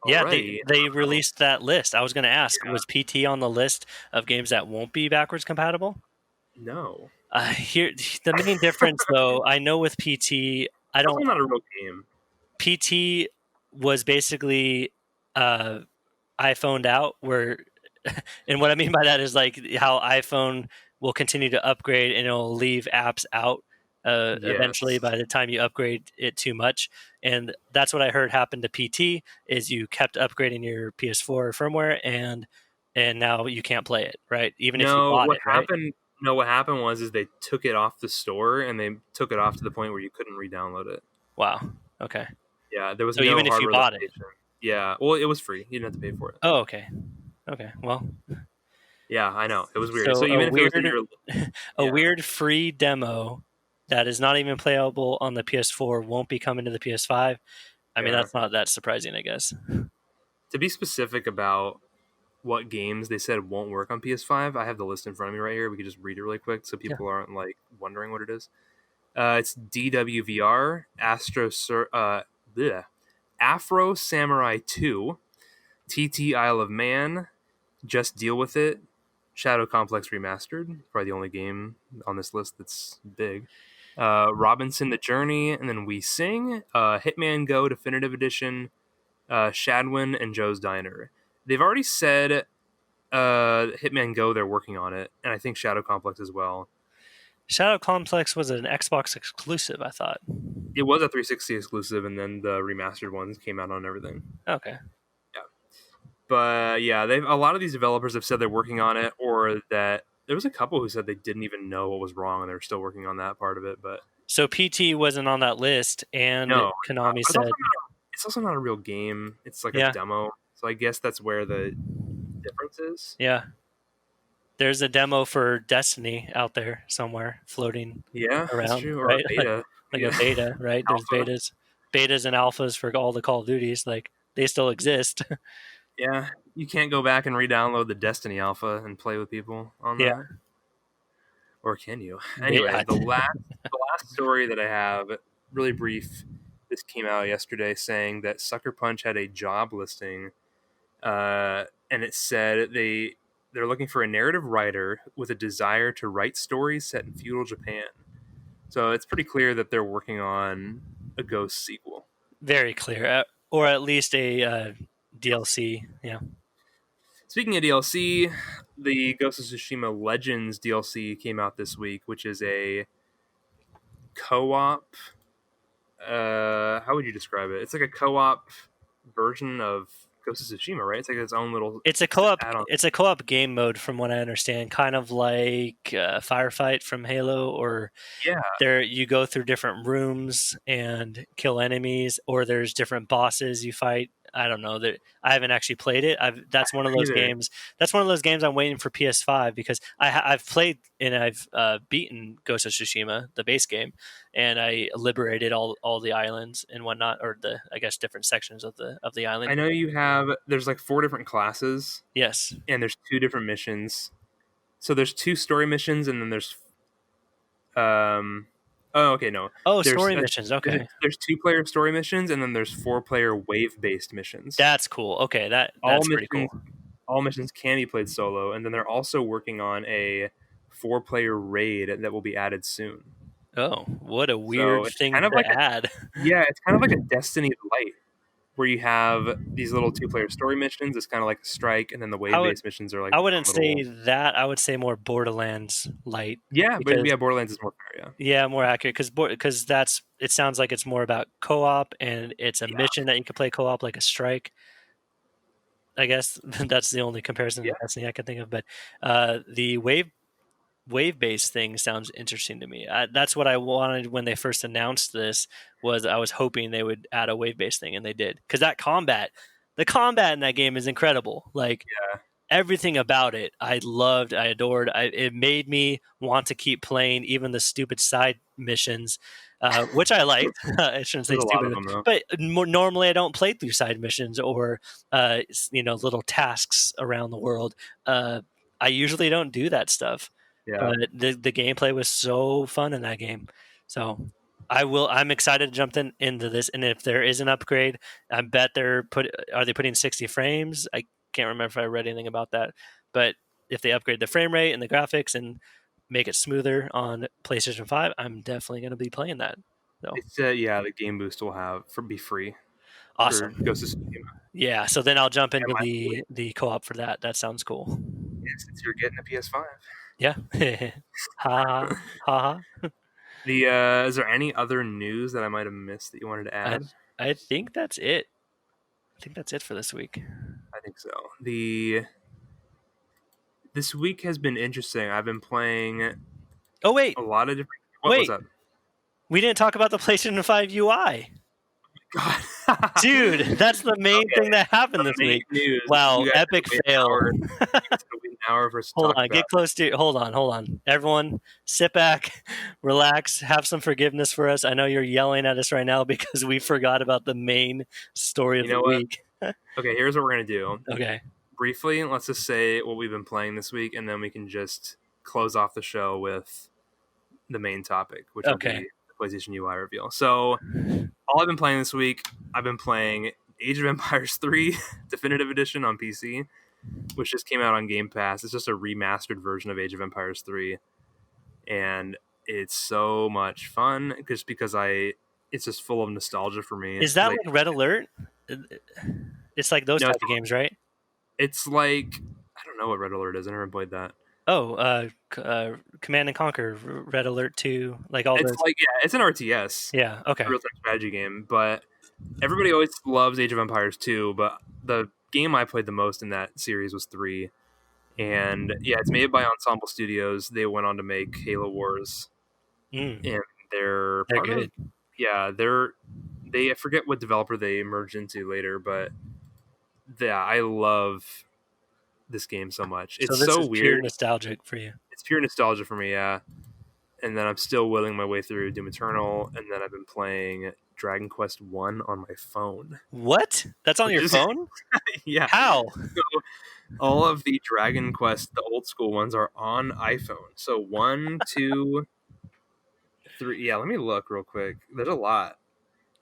Yeah, already. they I don't know. released that list. I was going to ask, Yeah, was PT on the list of games that won't be backwards compatible? no. Here, the main difference, though, I know with PT, I It's also don't. not a real game. PT was basically iPhoned out, where, and what I mean by that is like how iPhone will continue to upgrade and it'll leave apps out eventually Yes. by the time you upgrade it too much. And that's what I heard happened to PT is you kept upgrading your PS4 firmware and now you can't play it, right? Even if you No, bought what it, right? happened? No, what happened was is they took it off the store and they took it off to the point where you couldn't re-download it. Wow. Okay. Yeah, there was So no even if you hardware bought it. limitation. Yeah, well, it was free. You didn't have to pay for it. Oh, okay. Okay. Well, Yeah, I know. It was weird. So so a even if it was in weird your a yeah, weird free demo that is not even playable on the PS4 won't be coming to the PS5. I mean, yeah. that's not that surprising, I guess. To be specific about what games they said won't work on PS5, I have the list in front of me right here. We could just read it really quick so Yeah. people aren't like wondering what it is. It's DWVR, bleh, Afro Samurai 2, TT Isle of Man, Just Deal With It, Shadow Complex Remastered, probably the only game on this list that's big. Robinson the Journey, and then We Sing, Hitman Go Definitive Edition, Shadwin, and Joe's Diner. They've already said Hitman Go, they're working on it, and I think Shadow Complex as well. Shadow Complex was an Xbox exclusive, I thought. It was a 360 exclusive, and then the remastered ones came out on everything. Okay. Yeah, but yeah, they've a lot of these developers have said they're working on it, or that there was a couple who said they didn't even know what was wrong and they're still working on that part of it. But So PT wasn't on that list, and no, Konami but said, it's also not a real game. It's like a yeah, demo, so I guess that's where the difference is. yeah, there's a demo for Destiny out there somewhere floating Yeah, that's around, true. Or a right? beta. Like a Yeah, beta, right? There's alpha. betas and alphas for all the Call of Duties. Like they still exist. Yeah, you can't go back and re-download the Destiny alpha and play with people on Yeah, that, or can you? Anyway, the last story that I have, really brief. This came out yesterday, saying that Sucker Punch had a job listing, and it said they're looking for a narrative writer with a desire to write stories set in feudal Japan. So it's pretty clear that they're working on a Ghost sequel. very clear, or at least a DLC. Yeah. Speaking of DLC, the Ghost of Tsushima Legends DLC came out this week, which is a co-op. How would you describe it? It's like a co-op version of Ghost of Tsushima, right? It's like its own little It's a co-op. add-on. It's a co-op game mode, from what I understand, kind of like Firefight from Halo, or Yeah, there you go through different rooms and kill enemies, or there's different bosses you fight. I don't know that I haven't actually played it. That's one of those either. games. That's one of those games I'm waiting for PS5 because I've played and I've beaten Ghost of Tsushima, the base game, and I liberated all the islands and whatnot, or the I guess different sections of the island. I know you have. There's like 4 different classes, Yes. and there's 2 different missions. So there's 2 story missions, and then there's um. Oh, okay, no. Oh, There's story missions. Okay, there's 2 player story missions, and then there's 4 player wave based missions. that's cool. Okay, All that's pretty missions cool. all missions can be played solo, and then they're also working on a 4 player raid that will be added soon. Oh, what a So weird it's thing kind of to like add. it's kind of like a Destiny Light, where you have these little 2 player story missions. It's kind of like a strike, and then the I wave would based missions are like I their wouldn't own say little. that. I would say more Borderlands light Yeah, but because yeah, Borderlands is more fair. Yeah, yeah, more accurate because that's it sounds like it's more about co-op and it's a yeah, mission that you can play co-op like a strike. I guess that's the only comparison to yeah. Destiny I can think of. But the wave based thing sounds interesting to me. That's what I wanted when they first announced this. Was I was hoping they would add a wave based thing, and they did because the combat in that game is incredible. Like everything about it I loved, I adored. It made me want to keep playing even the stupid side missions, which I liked. I shouldn't say There's a lot of stupid, them though. but normally I don't play through side missions or little tasks around the world. I usually don't do that stuff, Yeah. but the gameplay was so fun in that game. So I'm excited to jump into this, and if there is an upgrade, I bet are they putting 60 frames? I can't remember if I read anything about that, but if they upgrade the frame rate and the graphics and make it smoother on PlayStation 5, I'm definitely going to be playing that. So It's yeah, the game boost will be free for Ghost of awesome. Tsushima. Yeah, so then I'll jump Yeah, into mine's the co-op for that. That sounds cool. since you're getting a PS5. Yeah. Ha ha ha. Is there any other news that I might have missed that you wanted to I add? I think that's it. I think that's it for this week. I think so. This week has been interesting. I've been playing Oh wait, a lot of different. What was wait. that? We didn't talk about the PlayStation 5 UI. God, Dude, that's the main okay. thing that happened The this main week. news. Wow, You guys epic have to wait an fail. hour. You guys have to wait an hour for us to Hold talk on, about get close to hold on. Everyone, sit back, relax, have some forgiveness for us. I know you're yelling at us right now because we forgot about the main story it. of You the know what? week. Okay, here's what we're gonna do. Okay. Briefly, let's just say what we've been playing this week, and then we can just close off the show with the main topic, which will Okay. be the PlayStation UI reveal. So, all I've been playing this week, I've been playing Age of Empires 3 Definitive Edition on PC, which just came out on Game Pass. It's just a remastered version of Age of Empires 3, and it's so much fun just because it's just full of nostalgia for me. Is that Like, like Red Alert? It's like those no, type of games, right? it's like I don't know what Red Alert is. I never played that. Oh, Command and Conquer, Red Alert 2, like all It's those. like it's an RTS, Yeah, okay. a real-time strategy game, but everybody always loves Age of Empires 2, but the game I played the most in that series was 3. And yeah, it's made by Ensemble Studios. They went on to make Halo Wars, Mm, and they're they're part of good. I forget what developer they merged into later, but yeah, I love this game so much. So It's this so is pure weird. nostalgic for you. It's pure nostalgia for me, yeah. And then I'm still willing my way through Doom Eternal, and then I've been playing Dragon Quest 1 on my phone. What? That's on Which your is phone? yeah. How? So all of the Dragon Quest, the old school ones, are on iPhone. So 1, 2, 3. Yeah, let me look real quick. There's a lot.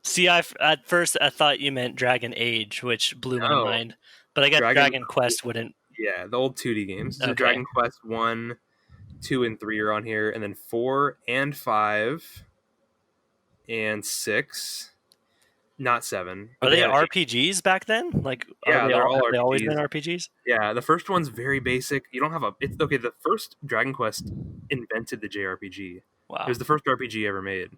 See, at first I thought you meant Dragon Age, which blew my No, mind. But I guess Dragon. Dragon Quest wouldn't. Yeah, the old 2D games. So Okay. Dragon Quest 1, 2, and 3 are on here, and then 4 and 5 and 6. Not 7, Are but they they had 8. RPGs back then? Like, Yeah, they're all have they always RPGs. been RPGs? Yeah, the first one's very basic. You don't have a. It's okay. The first Dragon Quest invented the JRPG. It Wow. was the first RPG ever made,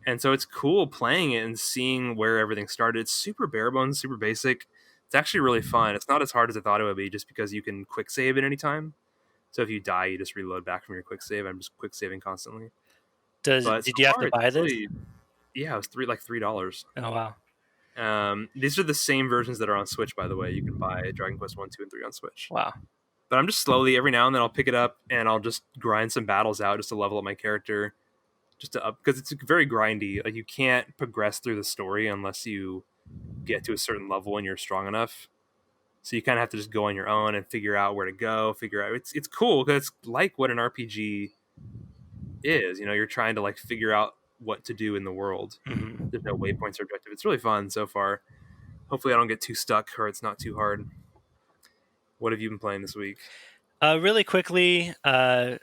and so it's cool playing it and seeing where everything started. It's super bare bones, super basic. It's actually really fun. It's not as hard as I thought it would be, just because you can quick save at any time. So if you die, you just reload back from your quick save. I'm just quick saving constantly. But so Did you have far, to buy this? yeah, it was $3. Oh wow. These are the same versions that are on Switch, by the way. You can buy Dragon Quest 1, 2, and 3 on Switch. Wow. But I'm just slowly, every now and then I'll pick it up and I'll just grind some battles out just to level up my character, just to up, because it's very grindy. Like, you can't progress through the story unless you get to a certain level and you're strong enough. So you kind of have to just go on your own and figure out where to go. It's cool because it's like what an RPG is. You know, you're trying to like figure out what to do in the world. Mm-hmm. There's no waypoints or objective. It's really fun so far. Hopefully I don't get too stuck or it's not too hard. What have you been playing this week? Really quickly, I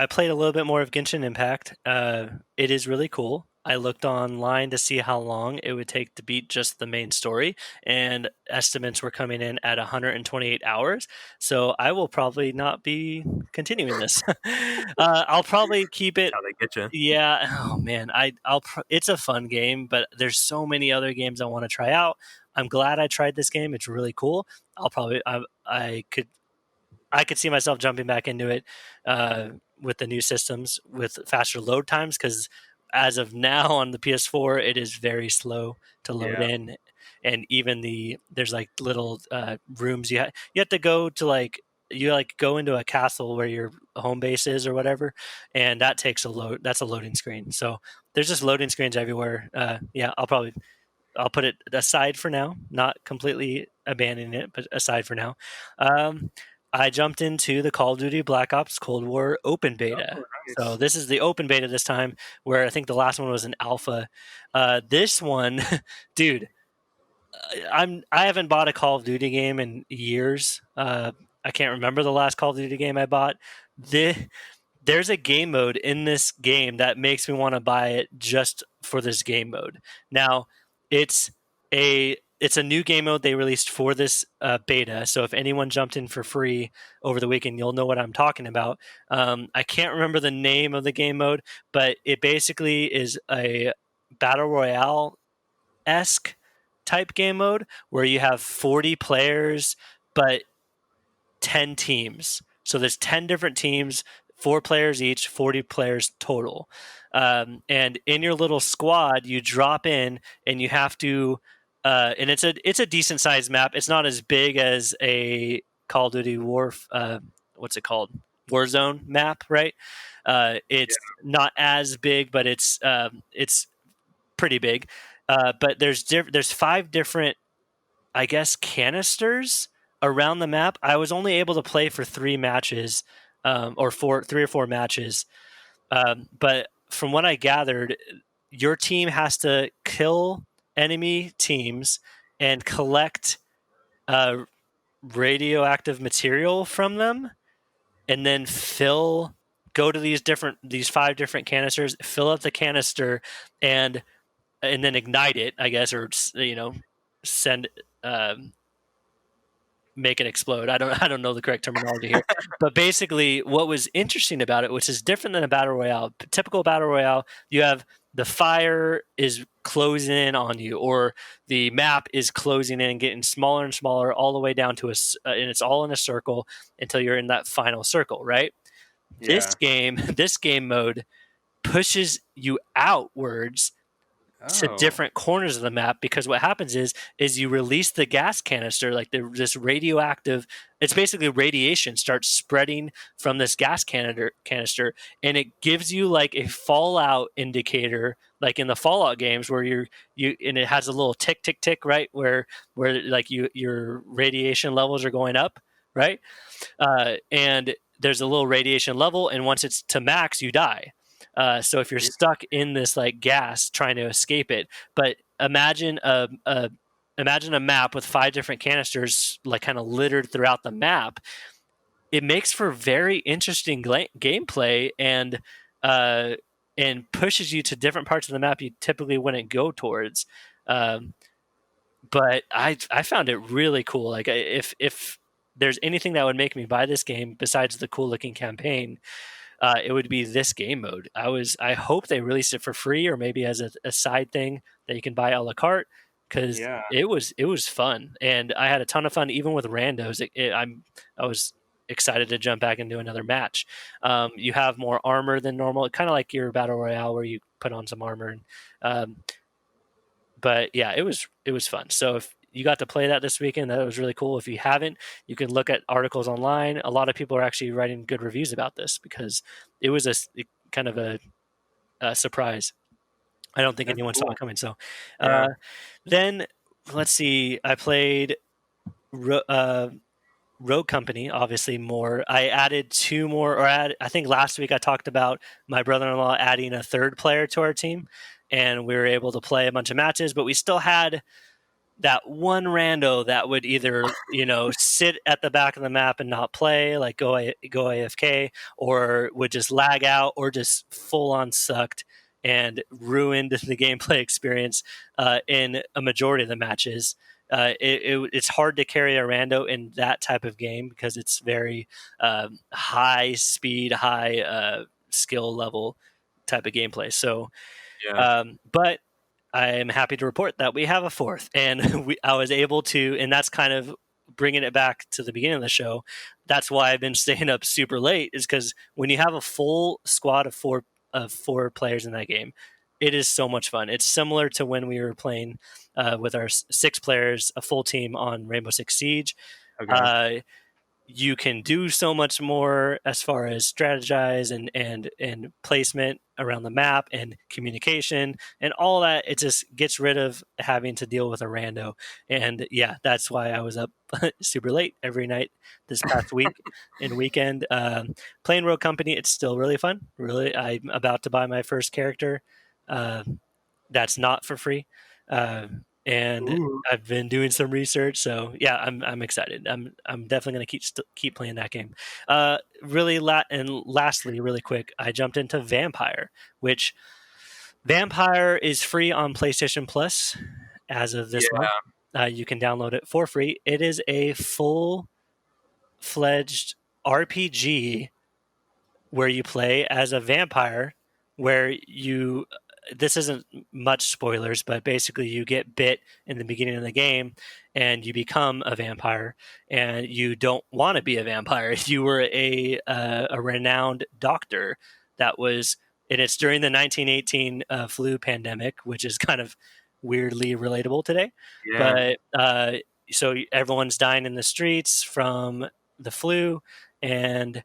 played a little bit more of Genshin Impact. It is really cool. I looked online to see how long it would take to beat just the main story, and estimates were coming in at 128 hours. So I will probably not be continuing this. I'll probably keep it. How they get you? Yeah. Oh man, it's a fun game, but there's so many other games I want to try out. I'm glad I tried this game. It's really cool. I could see myself jumping back into it with the new systems with faster load times, because as of now on the PS4, it is very slow to load Yeah. in, and even there's like little rooms you have to go to, like you like go into a castle where your home base is or whatever, and that takes a load. That's a loading screen. So there's just loading screens everywhere. Yeah, I'll put it aside for now, not completely abandoning it, but aside for now. Um, I jumped into the Call of Duty Black Ops Cold War open beta. Oh, So nice. this is the open beta this time, where I think the last one was an alpha. This one, dude, I haven't bought a Call of Duty game in years. I can't remember the last Call of Duty game I bought. There's a game mode in this game that makes me want to buy it just for this game mode. Now, it's it's a new game mode they released for this beta. So if anyone jumped in for free over the weekend, you'll know what I'm talking about. I can't remember the name of the game mode, but it basically is a battle royale esque type game mode where you have 40 players, but 10 teams. So there's 10 different teams, 4 players each, 40 players total. And in your little squad, you drop in and you have to, and it's a decent sized map. It's not as big as a Call of Duty what's it called? Warzone map, right? It's not as big, but it's pretty big. But there's 5 different, I guess, canisters around the map. I was only able to play for 3 matches, or 3 or 4 matches. But from what I gathered, your team has to kill enemy teams and collect uh, radioactive material from them, and then go to these 5 different canisters, fill up the canister, and then ignite it, I guess, or send um, make it explode. I don't know the correct terminology here, but basically, what was interesting about it, which is different than a battle royale. Typical battle royale, you have the fire is closing in on you, or the map is closing in and getting smaller and smaller, all the way down to and it's all in a circle until you're in that final circle, right? Yeah. This game mode pushes you outwards to Oh. different corners of the map, because what happens is you release the gas canister, like this radioactive, it's basically radiation starts spreading from this gas canister, and it gives you like a fallout indicator, like in the Fallout games where you and it has a little tick tick tick, right, where like your radiation levels are going up, right? And there's a little radiation level, and once it's to max, you die. So if you're stuck in this like gas trying to escape it, but imagine a map with 5 different canisters like kind of littered throughout the map. It makes for very interesting gameplay, uh, and pushes you to different parts of the map you typically wouldn't go towards. Um, but I found it really cool. Like, if there's anything that would make me buy this game besides the cool looking campaign, it would be this game mode. I hope they release it for free, or maybe as a side thing that you can buy a la carte, because Yeah. it was fun, and I had a ton of fun even with randos. I was excited to jump back and do another match. You have more armor than normal, kind of like your battle royale where you put on some armor. Um, but yeah, it was fun. So if you got to play that this weekend, that was really cool. If you haven't, you can look at articles online. A lot of people are actually writing good reviews about this, because it was kind of a surprise. I don't think That's anyone saw cool. it coming. So Yeah. then let's see. I played Rogue Company, obviously more. I added 2 more, I think last week I talked about my brother-in-law adding a third player to our team, and we were able to play a bunch of matches, but we still had that one rando that would either sit at the back of the map and not play, like go AFK, or would just lag out, or just full on sucked and ruined the gameplay experience in a majority of the matches. It's hard to carry a rando in that type of game, because it's very high speed, high skill level type of gameplay. So Yeah. but I am happy to report that we have a fourth, and I was able to, and that's kind of bringing it back to the beginning of the show. That's why I've been staying up super late, is because when you have a full squad of four players in that game, it is so much fun. It's similar to when we were playing with our 6 players, a full team on Rainbow Six Siege. Okay. Uh, you can do so much more as far as strategize and placement around the map and communication and all that. It just gets rid of having to deal with a rando. And yeah, that's why I was up super late every night this past week and weekend. Playing Rogue Company, it's still really fun. Really, I'm about to buy my first character. Uh, that's not for free. Uh, and Ooh. I've been doing some research, so yeah, I'm excited. I'm definitely going to keep playing that game. And lastly, really quick, I jumped into Vampire, which Vampire is free on PlayStation Plus as of this month. Yeah. You can download it for free. It is a full fledged RPG where you play as a vampire, where you this isn't much spoilers, but basically you get bit in the beginning of the game and you become a vampire, and you don't want to be a vampire. You were a renowned doctor that was, and it's during the 1918 flu pandemic, which is kind of weirdly relatable today. Yeah. But so everyone's dying in the streets from the flu, and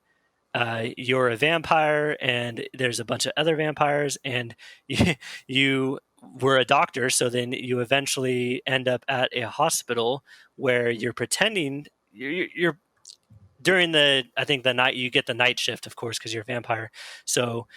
you're a vampire, and there's a bunch of other vampires, and you were a doctor, so then you eventually end up at a hospital where you're pretending you're during the, I think the night, you get the night shift, of course, because you're a vampire. So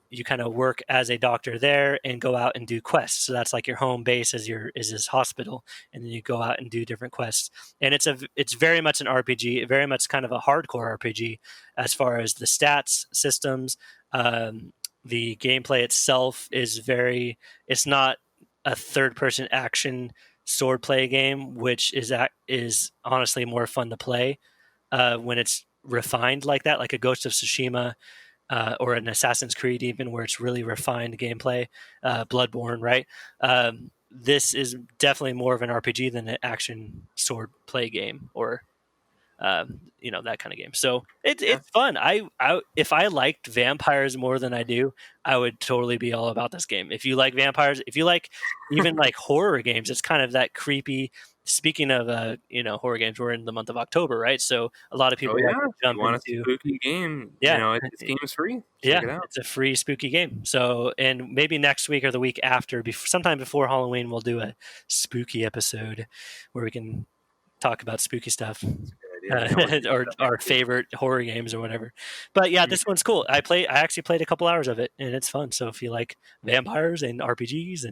you kind of work as a doctor there and go out and do quests. So that's like your home base is this hospital, and then you go out and do different quests. And it's very much an RPG, very much kind of a hardcore RPG as far as the stats systems. The gameplay itself is it's not a third person action sword play game, which is honestly more fun to play when it's refined like that, like a Ghost of Tsushima or an Assassin's Creed, even where it's really refined gameplay. Bloodborne, right? This is definitely more of an RPG than an action sword play game, or that kind of game. So Yeah. it's fun. I if I liked vampires more than I do, I would totally be all about this game. If you like vampires, if you like even like horror games, it's kind of that creepy. Speaking of horror games, we're in the month of October, right? So a lot of Oh people like yeah. to If you jump want a into, spooky game, yeah, this game is free. yeah, Check it out. it's a free spooky game. So, and maybe next week or the week after, sometime before Halloween, we'll do a spooky episode where we can talk about spooky stuff, Good idea. No, let's do or that our next week. favorite horror games or whatever. But yeah, Yeah. this one's cool. I actually played a couple hours of it, and it's fun. So if you like vampires and RPGs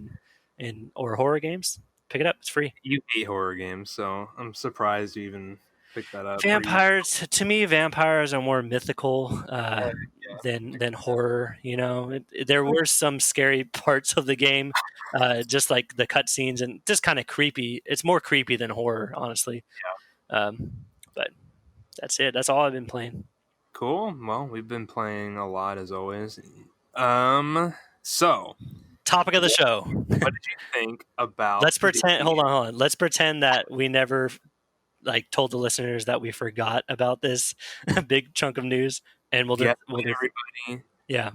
and or horror games, pick it up. It's free. You hate horror games, so I'm surprised you even picked that up. Or you? Vampires, to me, vampires are more mythical Yeah. than horror. There were some scary parts of the game, just like the cutscenes, and just kind of creepy. It's more creepy than horror, honestly. But that's it. That's all I've been playing. Cool. Well, we've been playing a lot as always. So Topic of the what, show. what did you think about Let's the pretend. Hold on. Let's pretend that we never like told the listeners that we forgot about this big chunk of news, and Get we'll just everybody? yeah,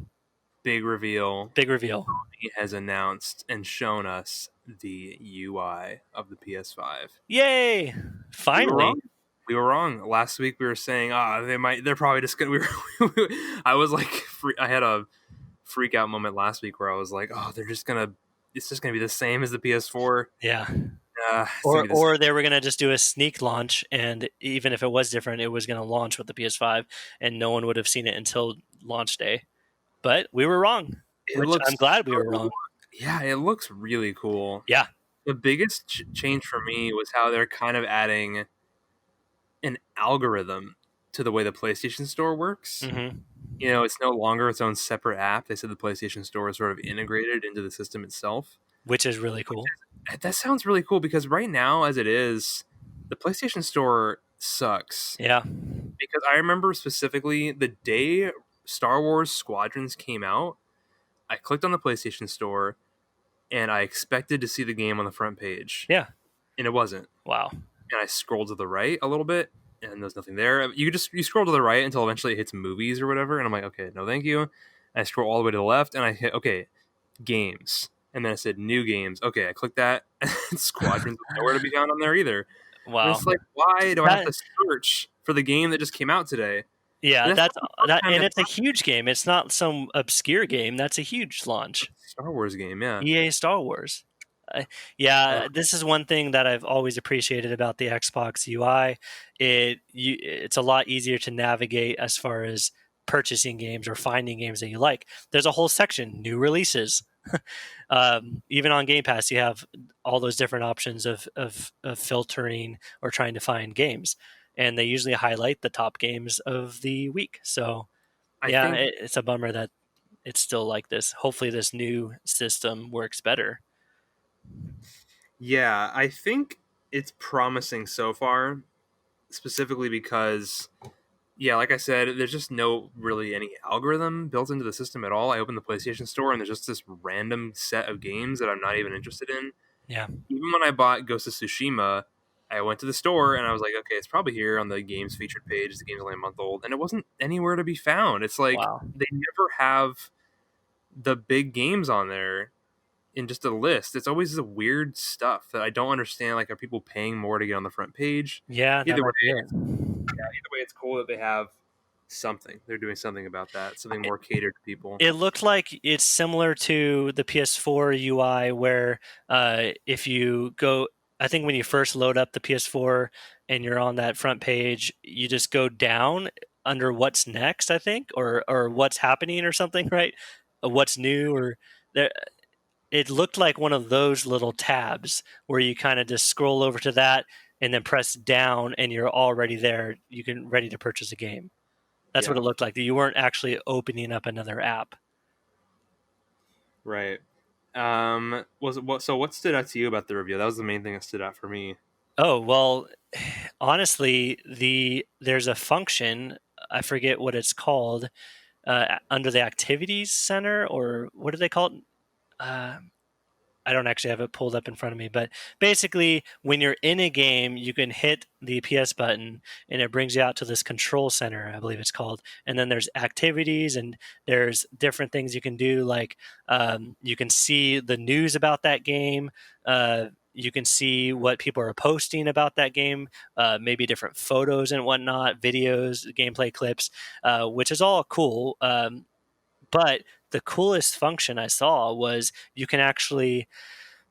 Big reveal. big reveal. He has announced and shown us the UI of the PS5. Yay! We were Finally. wrong. We were wrong. Last week we were saying, they're probably just gonna. I was like, I had a freak out moment last week where I was like, oh, it's just gonna be the same as the PS4. Yeah. It's gonna be the same. Or they were gonna just do a sneak launch, and even if it was different, it was gonna launch with the PS5, and no one would have seen it until launch day. But we were wrong, It which looks I'm glad we so, were wrong. yeah, it looks really cool. Yeah. The biggest change for me was how they're kind of adding an algorithm to the way the PlayStation Store works. Mm-hmm. It's no longer its own separate app. They said the PlayStation Store is sort of integrated into the system itself. Which is really cool. That sounds really cool because right now, as it is, the PlayStation Store sucks. Yeah. Because I remember specifically the day Star Wars Squadrons came out, I clicked on the PlayStation Store and I expected to see the game on the front page. Yeah. And it wasn't. Wow. And I scrolled to the right a little bit and there's nothing there. You scroll to the right until eventually it hits movies or whatever, and I'm like, okay, no thank you. I scroll all the way to the left and I hit okay. games, and then it said new games. Okay, I clicked that. And Squadrons was nowhere to be found on there either. And Wow. it's like, why do I have That to search for the game that just came out today? yeah, And that's that's not the first that time and that's it's a huge game. It's not some obscure game. That's a huge launch. happened. Star Wars game, yeah. EA Star Wars. Uh, Yeah, this is one thing that I've always appreciated about the Xbox UI. It's a lot easier to navigate as far as purchasing games or finding games that you like. There's a whole section, new releases. Even on Game Pass, you have all those different options of filtering or trying to find games, and they usually highlight the top games of the week. So I yeah, think, it's a bummer that it's still like this. Hopefully, this new system works better. yeah, I think it's promising so far, specifically because, yeah, like I said, there's just no really any algorithm built into the system at all. I opened the PlayStation Store and there's just this random set of games that I'm not even interested in. Yeah. Even when I bought Ghost of Tsushima, I went to the store and I was like, okay, it's probably here on the games featured page. The game's only a month old, and it wasn't anywhere to be found. It's like Wow. they never have the big games on there in just a list. It's always the weird stuff that I don't understand. Like, are people paying more to get on the front page? Yeah, that Either way, might be it. either way, it's cool that they have something. They're doing something about that, something more catered to people. It looked like it's similar to the PS4 UI, where if you go, I think when you first load up the PS4 and you're on that front page, you just go down under what's next, I think, or what's happening or something, right? What's new or there. It looked like one of those little tabs where you kind of just scroll over to that and then press down, and you're already there. You can ready to purchase a game. That's what it Yeah, looked like. You weren't actually opening up another app. right. Was it what? So, what stood out to you about the review? That was the main thing that stood out for me. Oh, well, honestly, there's a function, I forget what it's called, under the activities center, or what do they call it? Uh, I don't actually have it pulled up in front of me, but basically, when you're in a game, you can hit the PS button and it brings you out to this control center, I believe it's called. And then there's activities and there's different things you can do, like you can see the news about that game. You can see what people are posting about that game, maybe different photos and whatnot, videos, gameplay clips, which is all cool. But the coolest function I saw was you can actually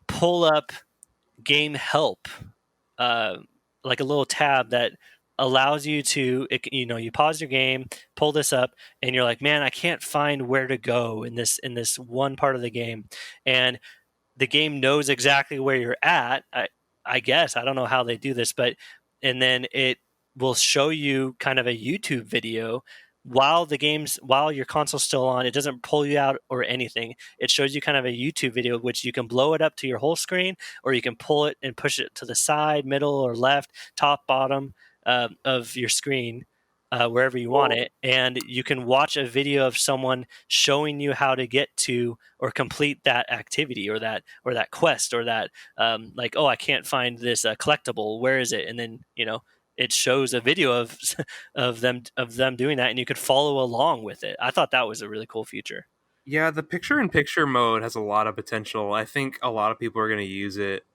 pull up game help, uh, like a little tab that allows you to, you pause your game, pull this up, and you're like, man, I can't find where to go in this one part of the game, and the game knows exactly where you're at. I guess I don't know how they do this, but and then it will show you kind of a YouTube video while your console's still on. It doesn't pull you out or anything. It shows you kind of a YouTube video, which you can blow it up to your whole screen, or you can pull it and push it to the side, middle, or left, top, bottom of your screen, wherever you want Well, it, and you can watch a video of someone showing you how to get to or complete that activity or that quest or that like, oh, I can't find this collectible, where is it? And then it shows a video of of them doing that, and you could follow along with it. I thought that was a really cool feature. yeah, the picture-in-picture mode has a lot of potential. I think a lot of people are going to use it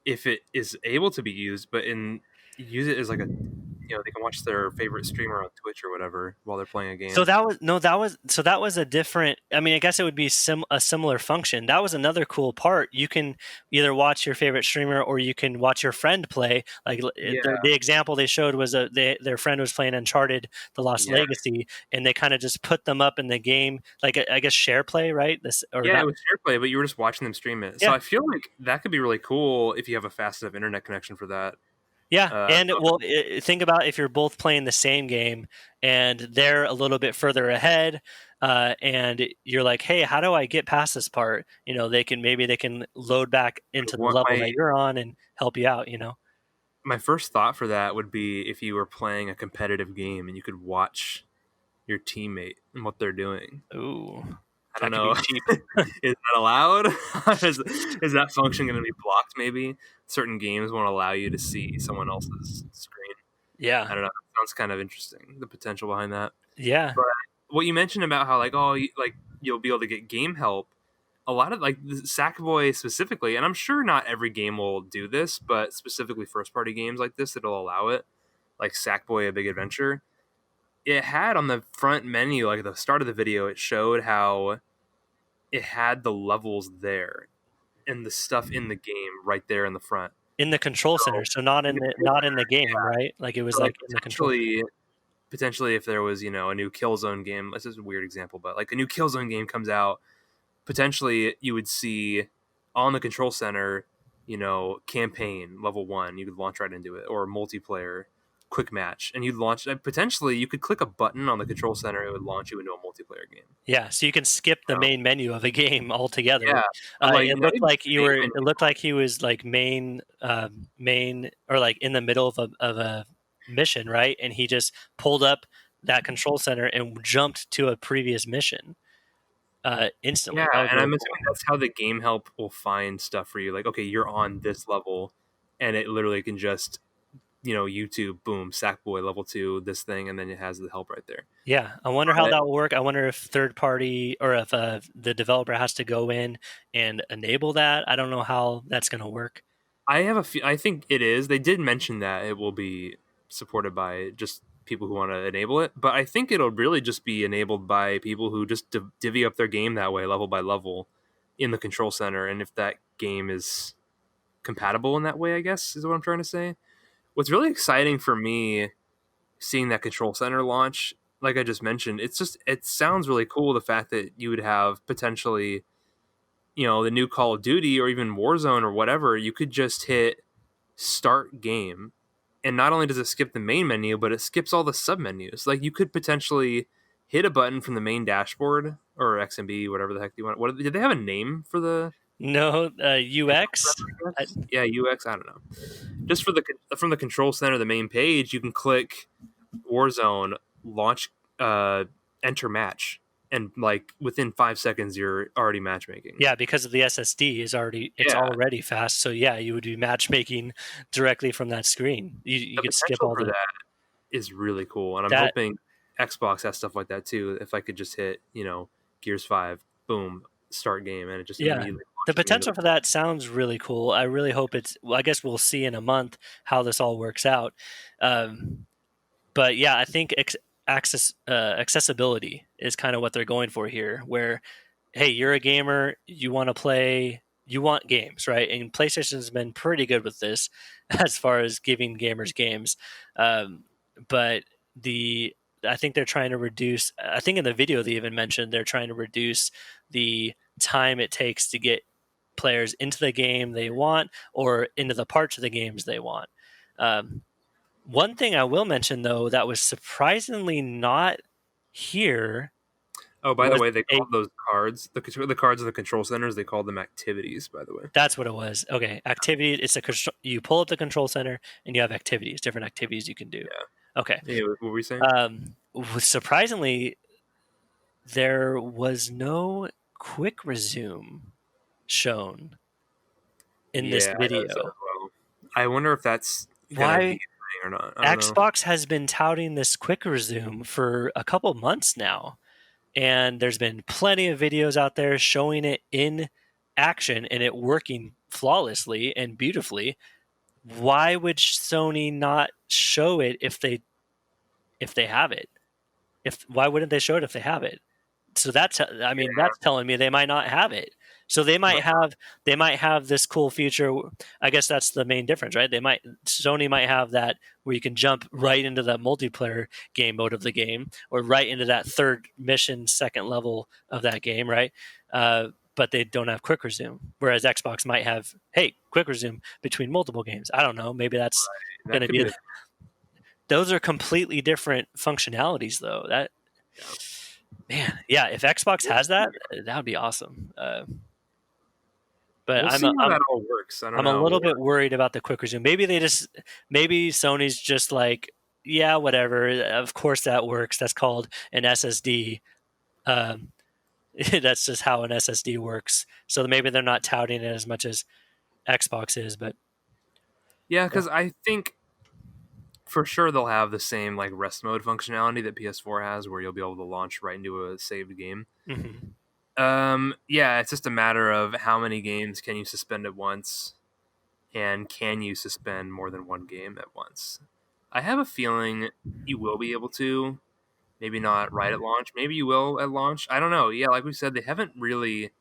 if it is able to be used, but in use it as like a, they can watch their favorite streamer on Twitch or whatever while they're playing a So game. that was no, that was so that was a different. I mean, I guess it would be a similar function. That was another cool part. You can either watch your favorite streamer or you can watch your friend play. Like Yeah, the example they showed was their friend was playing Uncharted: The Lost yeah, Legacy, and they kind of just put them up in the game, like I guess share play, right? This or yeah. It not? was share play, but you were just watching them stream it. So Yeah, I feel like that could be really cool if you have a fast enough internet connection for that. yeah, and So well, think about if you're both playing the same game and they're a little bit further ahead, and you're like, "Hey, how do I get past this part?" Maybe they can load back into the what level my that you're on and help you out. my first thought for that would be if you were playing a competitive game and you could watch your teammate and what they're doing. Ooh, I don't that could know. be cheap. Is that allowed? is that function going to be blocked? Maybe certain games won't allow you to see someone else's screen. Yeah, I don't know. That sounds kind of interesting. The potential behind that. yeah, But what you mentioned about how like, oh, like you'll be able to get game help. a lot of like Sackboy specifically, and I'm sure not every game will do this, but specifically first party games like this, it'll allow it. Like Sackboy: A Big Adventure, it had on the front menu, like at the start of the video, it showed how it had the levels there and the stuff in the game right there in the front. In the control center, So so not in in the the control game, center, right? Like it was so like like in the control. potentially if there was a new Killzone game, this is a weird example, but like a new Killzone game comes out, potentially you would see on the control center, campaign level 1, you could launch right into it, or multiplayer quick match, and you'd launch, and potentially you could click a button on the control center, it would launch you into a multiplayer game. Yeah, so you can skip the main menu of a game altogether. Yeah, but like It not looked even like the main menu. It looked like he was like main, or like in the middle of a mission, right? And he just pulled up that control center and jumped to a previous mission instantly. Yeah, That was and really I'm cool. assuming that's how the game help will find stuff for you. Like, okay, you're on this level, and it literally can just, YouTube, boom, Sackboy level 2, this thing, and then it has the help right there. Yeah, I wonder how But that will work. I wonder if third party, or if the developer has to go in and enable that. I don't know how that's going to work. I think it is. They did mention that it will be supported by just people who want to enable it, but I think it'll really just be enabled by people who just divvy up their game that way, level by level, in the control center, and if that game is compatible in that way, I guess is what I'm trying to say. What's really exciting for me seeing that control center launch, like I just mentioned, it sounds really cool, the fact that you would have potentially, the new Call of Duty or even Warzone or whatever, you could just hit start game, and not only does it skip the main menu, but it skips all the sub menus. Like you could potentially hit a button from the main dashboard or XMB, whatever the heck you want. What did they have a name for the No, control UX. center, I guess? Yeah, UX. I don't know. Just from the control center, the main page, you can click Warzone, launch, enter match, and like within 5 seconds, you're already matchmaking. Yeah, because of the SSD it's Yeah, already fast. So yeah, you would be matchmaking directly from that screen. You the could skip potential all for the that is really cool, and I'm that. hoping Xbox has stuff like that too. If I could just hit, Gears 5, boom, start game, and it just Yeah, immediately the launches me into potential the. for that sounds really cool. I really hope it's. Well, I guess we'll see in a month how this all works out. Um, but yeah, I think accessibility is kind of what they're going for here. Where, hey, you're a gamer, you want to play, you want games, right? And PlayStation's been pretty good with this as far as giving gamers games. Um, but the I think they're trying to reduce. I think in the video they even mentioned they're trying to reduce the time it takes to get players into the game they want, or into the parts of the games they want. Um, One thing I will mention though that was surprisingly not here Oh, by the was way, they a called those cards, the cards of the control centers, they called them activities. By the way, that's what it was. Okay, activity. It's you pull up the control center and you have activities, different activities you can do. Okay. yeah. What were we saying? Surprisingly, there was no quick resume shown in this Yeah, I noticed that video. as well. I wonder if that's gonna be a Why? thing or not. I don't know. Xbox has been touting this quick resume for a couple months now, and there's been plenty of videos out there showing it in action and it working flawlessly and beautifully. Why would Sony not show it if they have it? If Why wouldn't they show it if they have it? So that's, I mean, Yeah, that's telling me they might not have it. So but they might have this cool feature. I guess that's the main difference, right? Sony might have that where you can jump right into that multiplayer game mode of the game, or right into that third mission, second level of that game, right? But they don't have quick resume. Whereas Xbox might have, hey, quick resume between multiple games. I don't know. Maybe that's going that to could be be. the. Those are completely different functionalities, though. That Yeah. Man, yeah. If Xbox has that, that would be awesome. But We'll see how that all works. I don't I'm a know. little bit worried about the quick resume. Maybe Sony's just like, yeah, whatever. Of course that works. That's called an SSD. Um, that's just how an SSD works. So maybe they're not touting it as much as Xbox is. But Yeah, yeah. because I think for sure they'll have the same like rest mode functionality that PS4 has, where you'll be able to launch right into a saved game. Mhm. Yeah, it's just a matter of how many games can you suspend at once, and can you suspend more than one game at once. I have a feeling you will be able to. Maybe not right at launch. Maybe you will at launch. I don't know. Yeah, like we said, they haven't really. It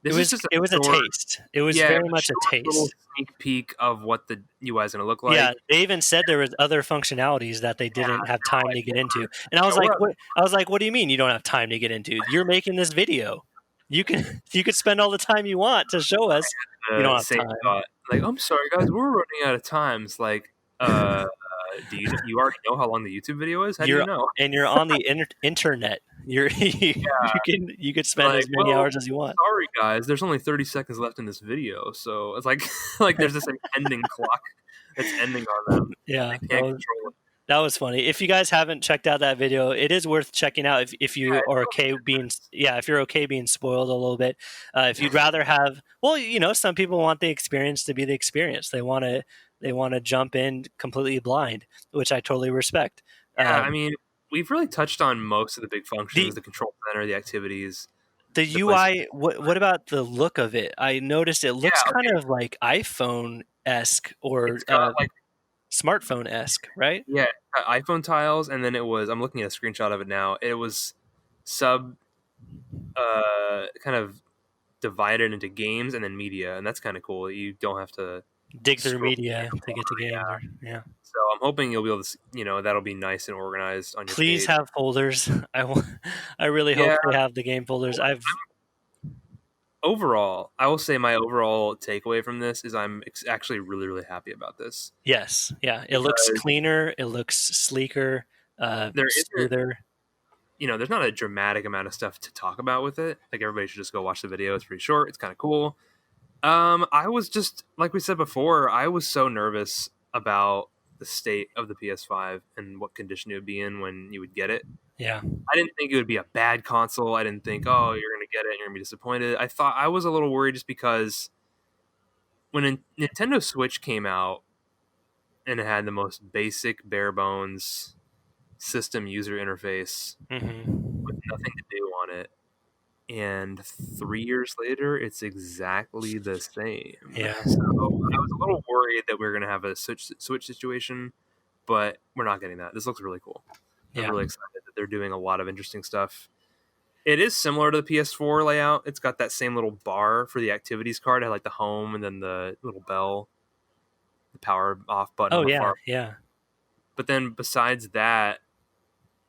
This is was just a it was a short, taste. It was yeah, very much a short little taste. sneak peek of what the UI is going to look Yeah, like. they even said there was other functionalities that they Yeah, didn't have they were time like, to get into. And I was show like, up. "What?" I was like, "What do you mean you don't have time to get into? You're making this video. You can you could spend all the time you want to show us. You don't have Same time. thought. Like, I'm sorry, guys, we're running out of time. It's like, you already know how long the YouTube video is? How do you You're know? you're on the internet. You're you could spend Like, as many well, hours as you want." sorry, guys, there's only 30 seconds left in this video, so it's like, like there's this impending clock that's ending on them. Yeah, They can't control it. that was funny. If you guys haven't checked out that video, it is worth checking out if Yeah, you it's are really okay being if you're okay being spoiled a little bit. If good. you'd rather have, well, some people want the experience to be the experience. They want to jump in completely blind, which I totally respect. Yeah, I Um, mean, we've really touched on most of the big the functions, the control center, the activities, the the place. UI, what about the look of it? I noticed it looks Yeah, kind okay. of like iPhone esque or It's got like, smartphone esque, right? yeah, iPhone tiles, and then it was. I'm looking at a screenshot of it now. It was sub, kind of divided into games and then media, and that's kind of cool. You don't have to Dig through scroll. media to get to games, or yeah. So I'm hoping you'll be able to, that'll be nice and organized on your Please page. have folders. I really hope Yeah. they have the game folders. Overall, I will say my overall takeaway from this is I'm actually really, really happy about this Yes, yeah. It looks because cleaner. It looks sleeker, there isn't, smoother. there's not a dramatic amount of stuff to talk about with it. Like everybody should just go watch the video. It's pretty short. It's kind of cool. I was just like we said before. I was so nervous about the state of the PS5 and what condition it would be in when you would get it. Yeah. I didn't think it would be a bad console. I didn't think, oh, you're gonna get it and you're gonna be disappointed. I was a little worried just because when Nintendo Switch came out and it had the most basic, bare bones system user interface with Hmm. nothing to do on it, and 3 years later, it's exactly the same. Yeah. So I was a little worried that we are gonna have a switch situation, but we're not getting that. This looks really cool. I'm Yeah. really excited that they're doing a lot of interesting stuff. It is similar to the PS4 layout. It's got that same little bar for the activities card. It had like the home and then the little bell, the power off button Oh on the yeah. far. Yeah. But then besides that,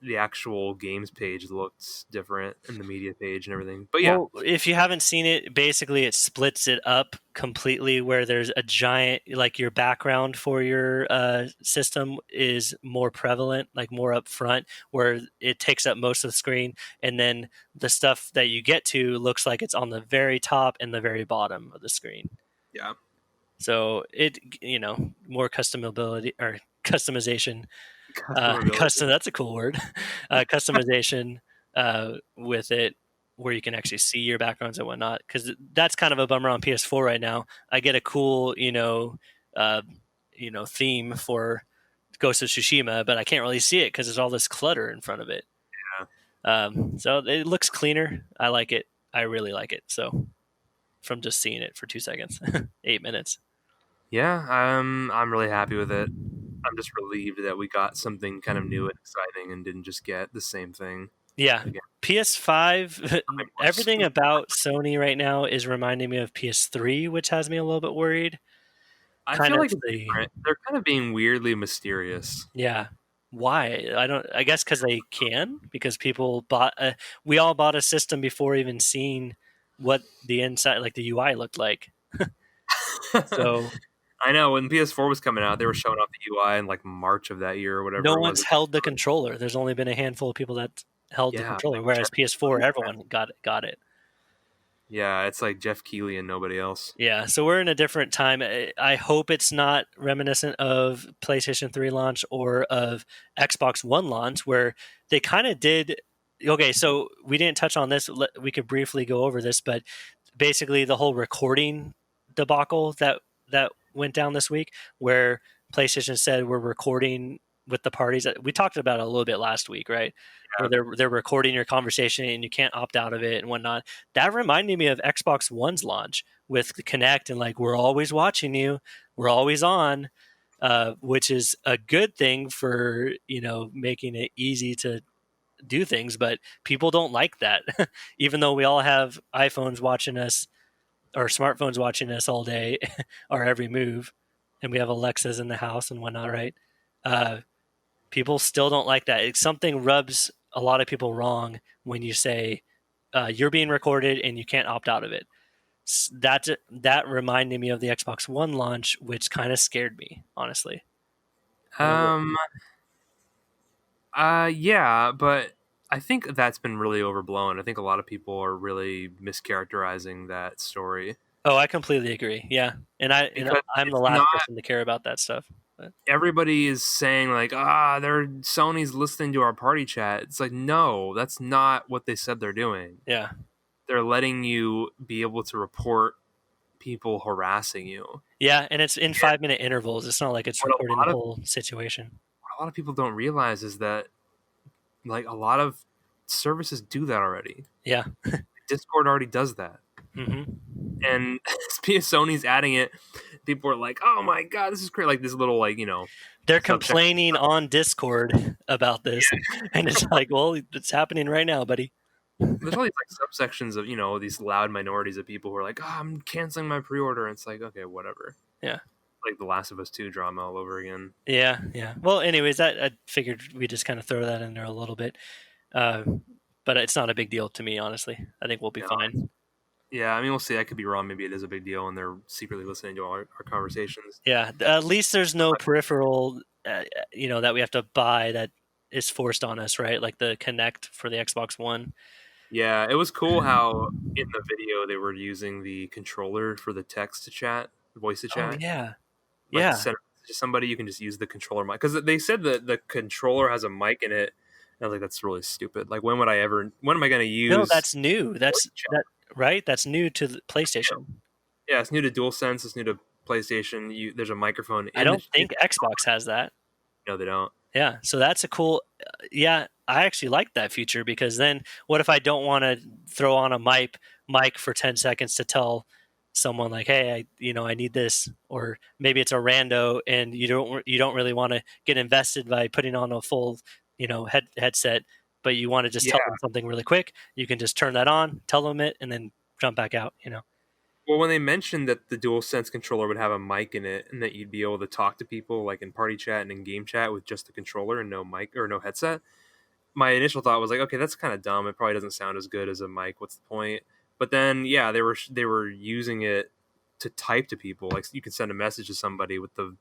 the actual games page looks different and the media page and everything. But yeah, Well, if you haven't seen it, basically it splits it up completely where there's a giant, like your background for your system is more prevalent, like more up front, where it takes up most of the screen. And then the stuff that you get to looks like it's on the very top and the very bottom of the screen. yeah, So more customability or customization, customability. custom. That's a cool word. Customization with it, where you can actually see your backgrounds and whatnot. Because that's kind of a bummer on PS4 right now. I get a cool, theme for Ghost of Tsushima, but I can't really see it because there's all this clutter in front of it. Yeah, So it looks cleaner. I like it. I really like it. So from just seeing it for 2 seconds, 8 minutes. yeah. I'm really happy with it. I'm just relieved that we got something kind of new and exciting and didn't just get the same thing Yeah, again. PS5. Something worse. Everything about Sony right now is reminding me of PS3, which has me a little bit worried. I Kind feel of like it's the different. They're kind of being weirdly mysterious. Yeah. Why? I don't. I guess because they can. Because people bought. We all bought a system before even seeing what the inside, like the UI, looked like. So I know when PS4 was coming out, they were showing off the UI in like March of that year or no whatever it one's was. held the controller. There's only been a handful of people that held the Yeah, controller, like whereas Jeff PS4, Keighley. everyone got it. Yeah, it's like Jeff Keighley and nobody else. Yeah, so we're in a different time. I hope it's not reminiscent of PlayStation 3 launch or of Xbox One launch, where they kind of did. Okay, so we didn't touch on this. We could briefly go over this, but basically the whole recording debacle that went down this week, where PlayStation said we're recording with the parties. We talked about it a little bit last week, right? Where they're recording your conversation and you can't opt out of it and whatnot. That reminded me of Xbox One's launch with the Connect and like we're always watching you, we're always on, which is a good thing for making it easy to do things, but people don't like that. Even though we all have iPhones watching us or smartphones watching us all day, our every move, and we have Alexas in the house and whatnot, right? Uh, People still don't like that. Something rubs a lot of people wrong when you say you're being recorded and you can't opt out of it. That reminded me of the Xbox One launch, which kind of scared me, honestly. Um. Yeah, but I think that's been really overblown. I think a lot of people are really mischaracterizing that story Oh, I completely agree. Yeah, and because I'm the it's last not. person to care about that stuff. But Everybody is saying like, they're Sony's listening to our party chat. It's like, no, that's not what they said they're doing. yeah, They're letting you be able to report people harassing you. yeah, and it's in And 5-minute intervals. It's not like it's what recording the whole situation. a lot of people don't realize is that like a lot of services do that already. Yeah. Discord already does that. Hmm. And Sony's adding it. People are like, "Oh my god, this is great!" Like this little, like They're subsection. complaining on Discord about this, and it's like, well, it's happening right now, buddy. There's all these like subsections of these loud minorities of people who are like, "Oh, I'm canceling my pre-order." And it's like, okay, whatever. Yeah. Like the Last of Us 2 drama all over again. Yeah, yeah. Well, anyways, I figured we just kind of throw that in there a little bit, uh, but it's not a big deal to me, honestly. I think we'll be No, fine. yeah, I mean, we'll see. I could be wrong. Maybe it is a big deal, and they're secretly listening to our conversations. Yeah, at least there's no peripheral, that we have to buy that is forced on us, right? Like the Kinect for the Xbox One. Yeah, it was cool how in the video they were using the controller for the text to chat, voice to Oh chat. yeah, Like to yeah. send to somebody, you can just use the controller mic because they said that the controller has a mic in it. And I was like, that's really stupid. Like, when am I going to No, use that's new. voice chat? That right. That's new to the PlayStation. Yeah, it's new to DualSense. It's new to PlayStation. There's a microphone I in the. don't think Xbox has that. No, they don't. Yeah, so that's a cool. Yeah, I actually like that feature because then what if I don't want to throw on a mic for 10 seconds to tell someone like, hey, I need this, or maybe it's a rando and you don't really want to get invested by putting on a full headset, but you want to just Yeah. tell them something really quick. You can just turn that on, tell them it, and then jump back out. Well, when they mentioned that the DualSense controller would have a mic in it and that you'd be able to talk to people like in party chat and in game chat with just the controller and no mic or no headset, my initial thought was like, okay, that's kind of dumb. It probably doesn't sound as good as a mic. What's the point? But then, yeah, they were using it to type to people. Like you can send a message to somebody with the,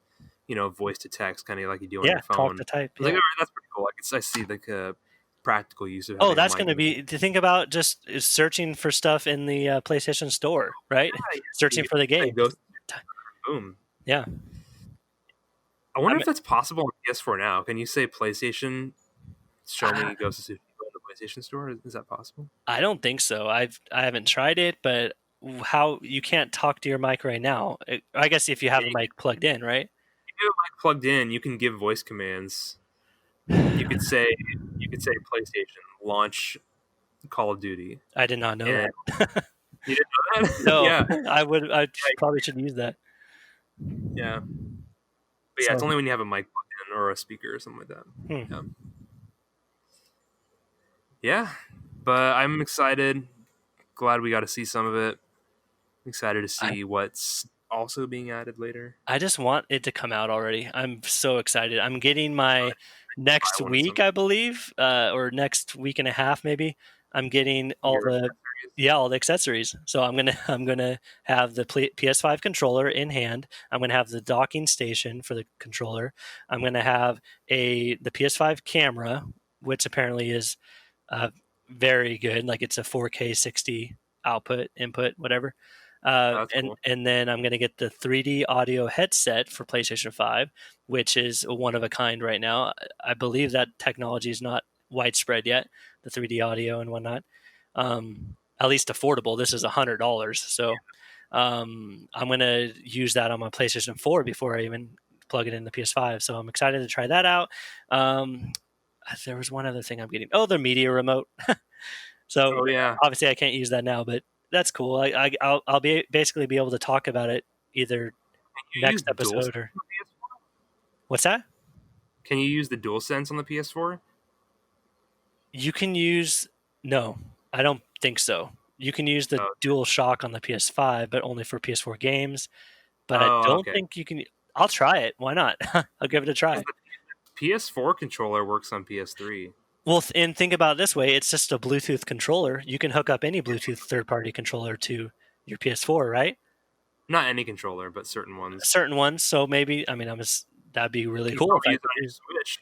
voice to text, kind of like you do on Yeah, your talk phone. to type. I was like, Yeah. all right, that's pretty cool. I see like a practical use of Oh, having a that's mic. going to be to think about just searching for stuff in the PlayStation Store, right? Yeah, Searching you for the say game. Ghost, boom. Yeah. I I wonder mean, if that's possible on PS4 now. Can you say PlayStation? Show I me Ghost of Tsushima in the PlayStation Store. Is that possible? I don't think so. I haven't tried it, but how you can't talk to your mic right now. I guess if you have Yeah, a mic plugged in, right? if you have a mic plugged in, you can give voice commands. You could say PlayStation launch Call of Duty, I did not know and that. you didn't know that? No, Yeah, probably should use that. yeah, but yeah, it's So, only when you have a mic plugged in or a speaker or something like that. Yeah, hmm. yeah, but I'm excited. Glad we got to see some of it. Excited to I see what's also being added later. I just want it to come out already. I'm so excited. I'm getting my I next wanted week, some I believe, or next week and a half, maybe. I'm getting your accessories. all the accessories. So I'm gonna have the PS5 controller in hand. I'm gonna have the docking station for the controller. I'm gonna have the PS5 camera, which apparently is uh, very good. Like it's a 4K 60 output, input, whatever. Oh, that's And cool. then I'm going to get the 3D audio headset for PlayStation 5, which is one of a kind right now. I believe that technology is not widespread yet, the 3D audio and whatnot. At least affordable. This is $100, so I'm going to use that on my PlayStation 4 before I even plug it in the PS5. So I'm excited to try that out. Um, there was one other thing I'm getting. Oh, the media remote. So Oh yeah. obviously I can't use that now, but that's cool. I'll be basically be able to talk about it either You use next the dual. episode or what's that? Can you use the DualSense on the PS4? You can use no, I don't think so. You can use the Oh, Dual Shock on the PS5, but only for PS4 games. But I oh don't okay. think you can. I'll try it. Why not? I'll give it a Because try. the PS4 controller works on PS3. Well, and think about it this way: it's just a Bluetooth controller. You can hook up any Bluetooth third-party controller to your PS4, right? Not any controller, but certain ones. Certain ones. So maybe I mean, that'd be really You can cool if probably I use it could on your use. Switch.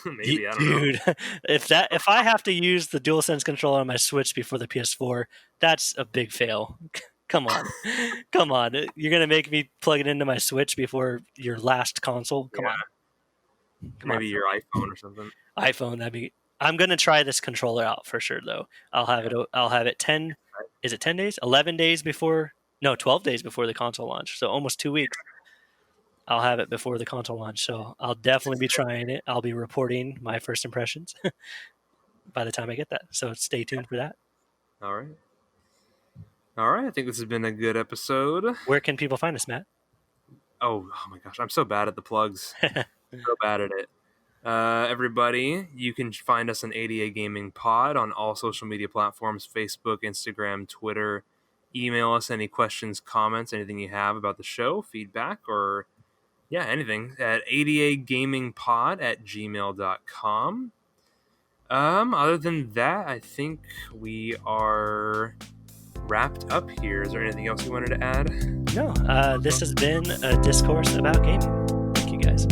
Maybe I don't know. Dude, if I have to use the DualSense controller on my Switch before the PS4, that's a big fail. Come on, come on! You're gonna make me plug it into my Switch before your last console? Come on, Yeah, come on, maybe your iPhone or something. iPhone. That'd be. I'm gonna try this controller out for sure, though. I'll have Yeah. it. I'll have it 10. Is it 10 days? 11 days before? No, 12 days before the console launch. So almost 2 weeks. I'll have it before the console launch. So I'll definitely be trying it. I'll be reporting my first impressions by the time I get that. So stay tuned for that. All right. All right. I think this has been a good episode. Where can people find us, Matt? Oh my gosh, I'm so bad at the plugs. So bad at it. Everybody, you can find us on ADA Gaming Pod on all social media platforms: Facebook, Instagram, Twitter. Email us any questions, comments, anything you have about the show, feedback, or yeah, anything at adagamingpod@gmail.com. Other than that, I think we are wrapped up here. Is there anything else you wanted to add? No, this has been a discourse about gaming. Thank you, guys.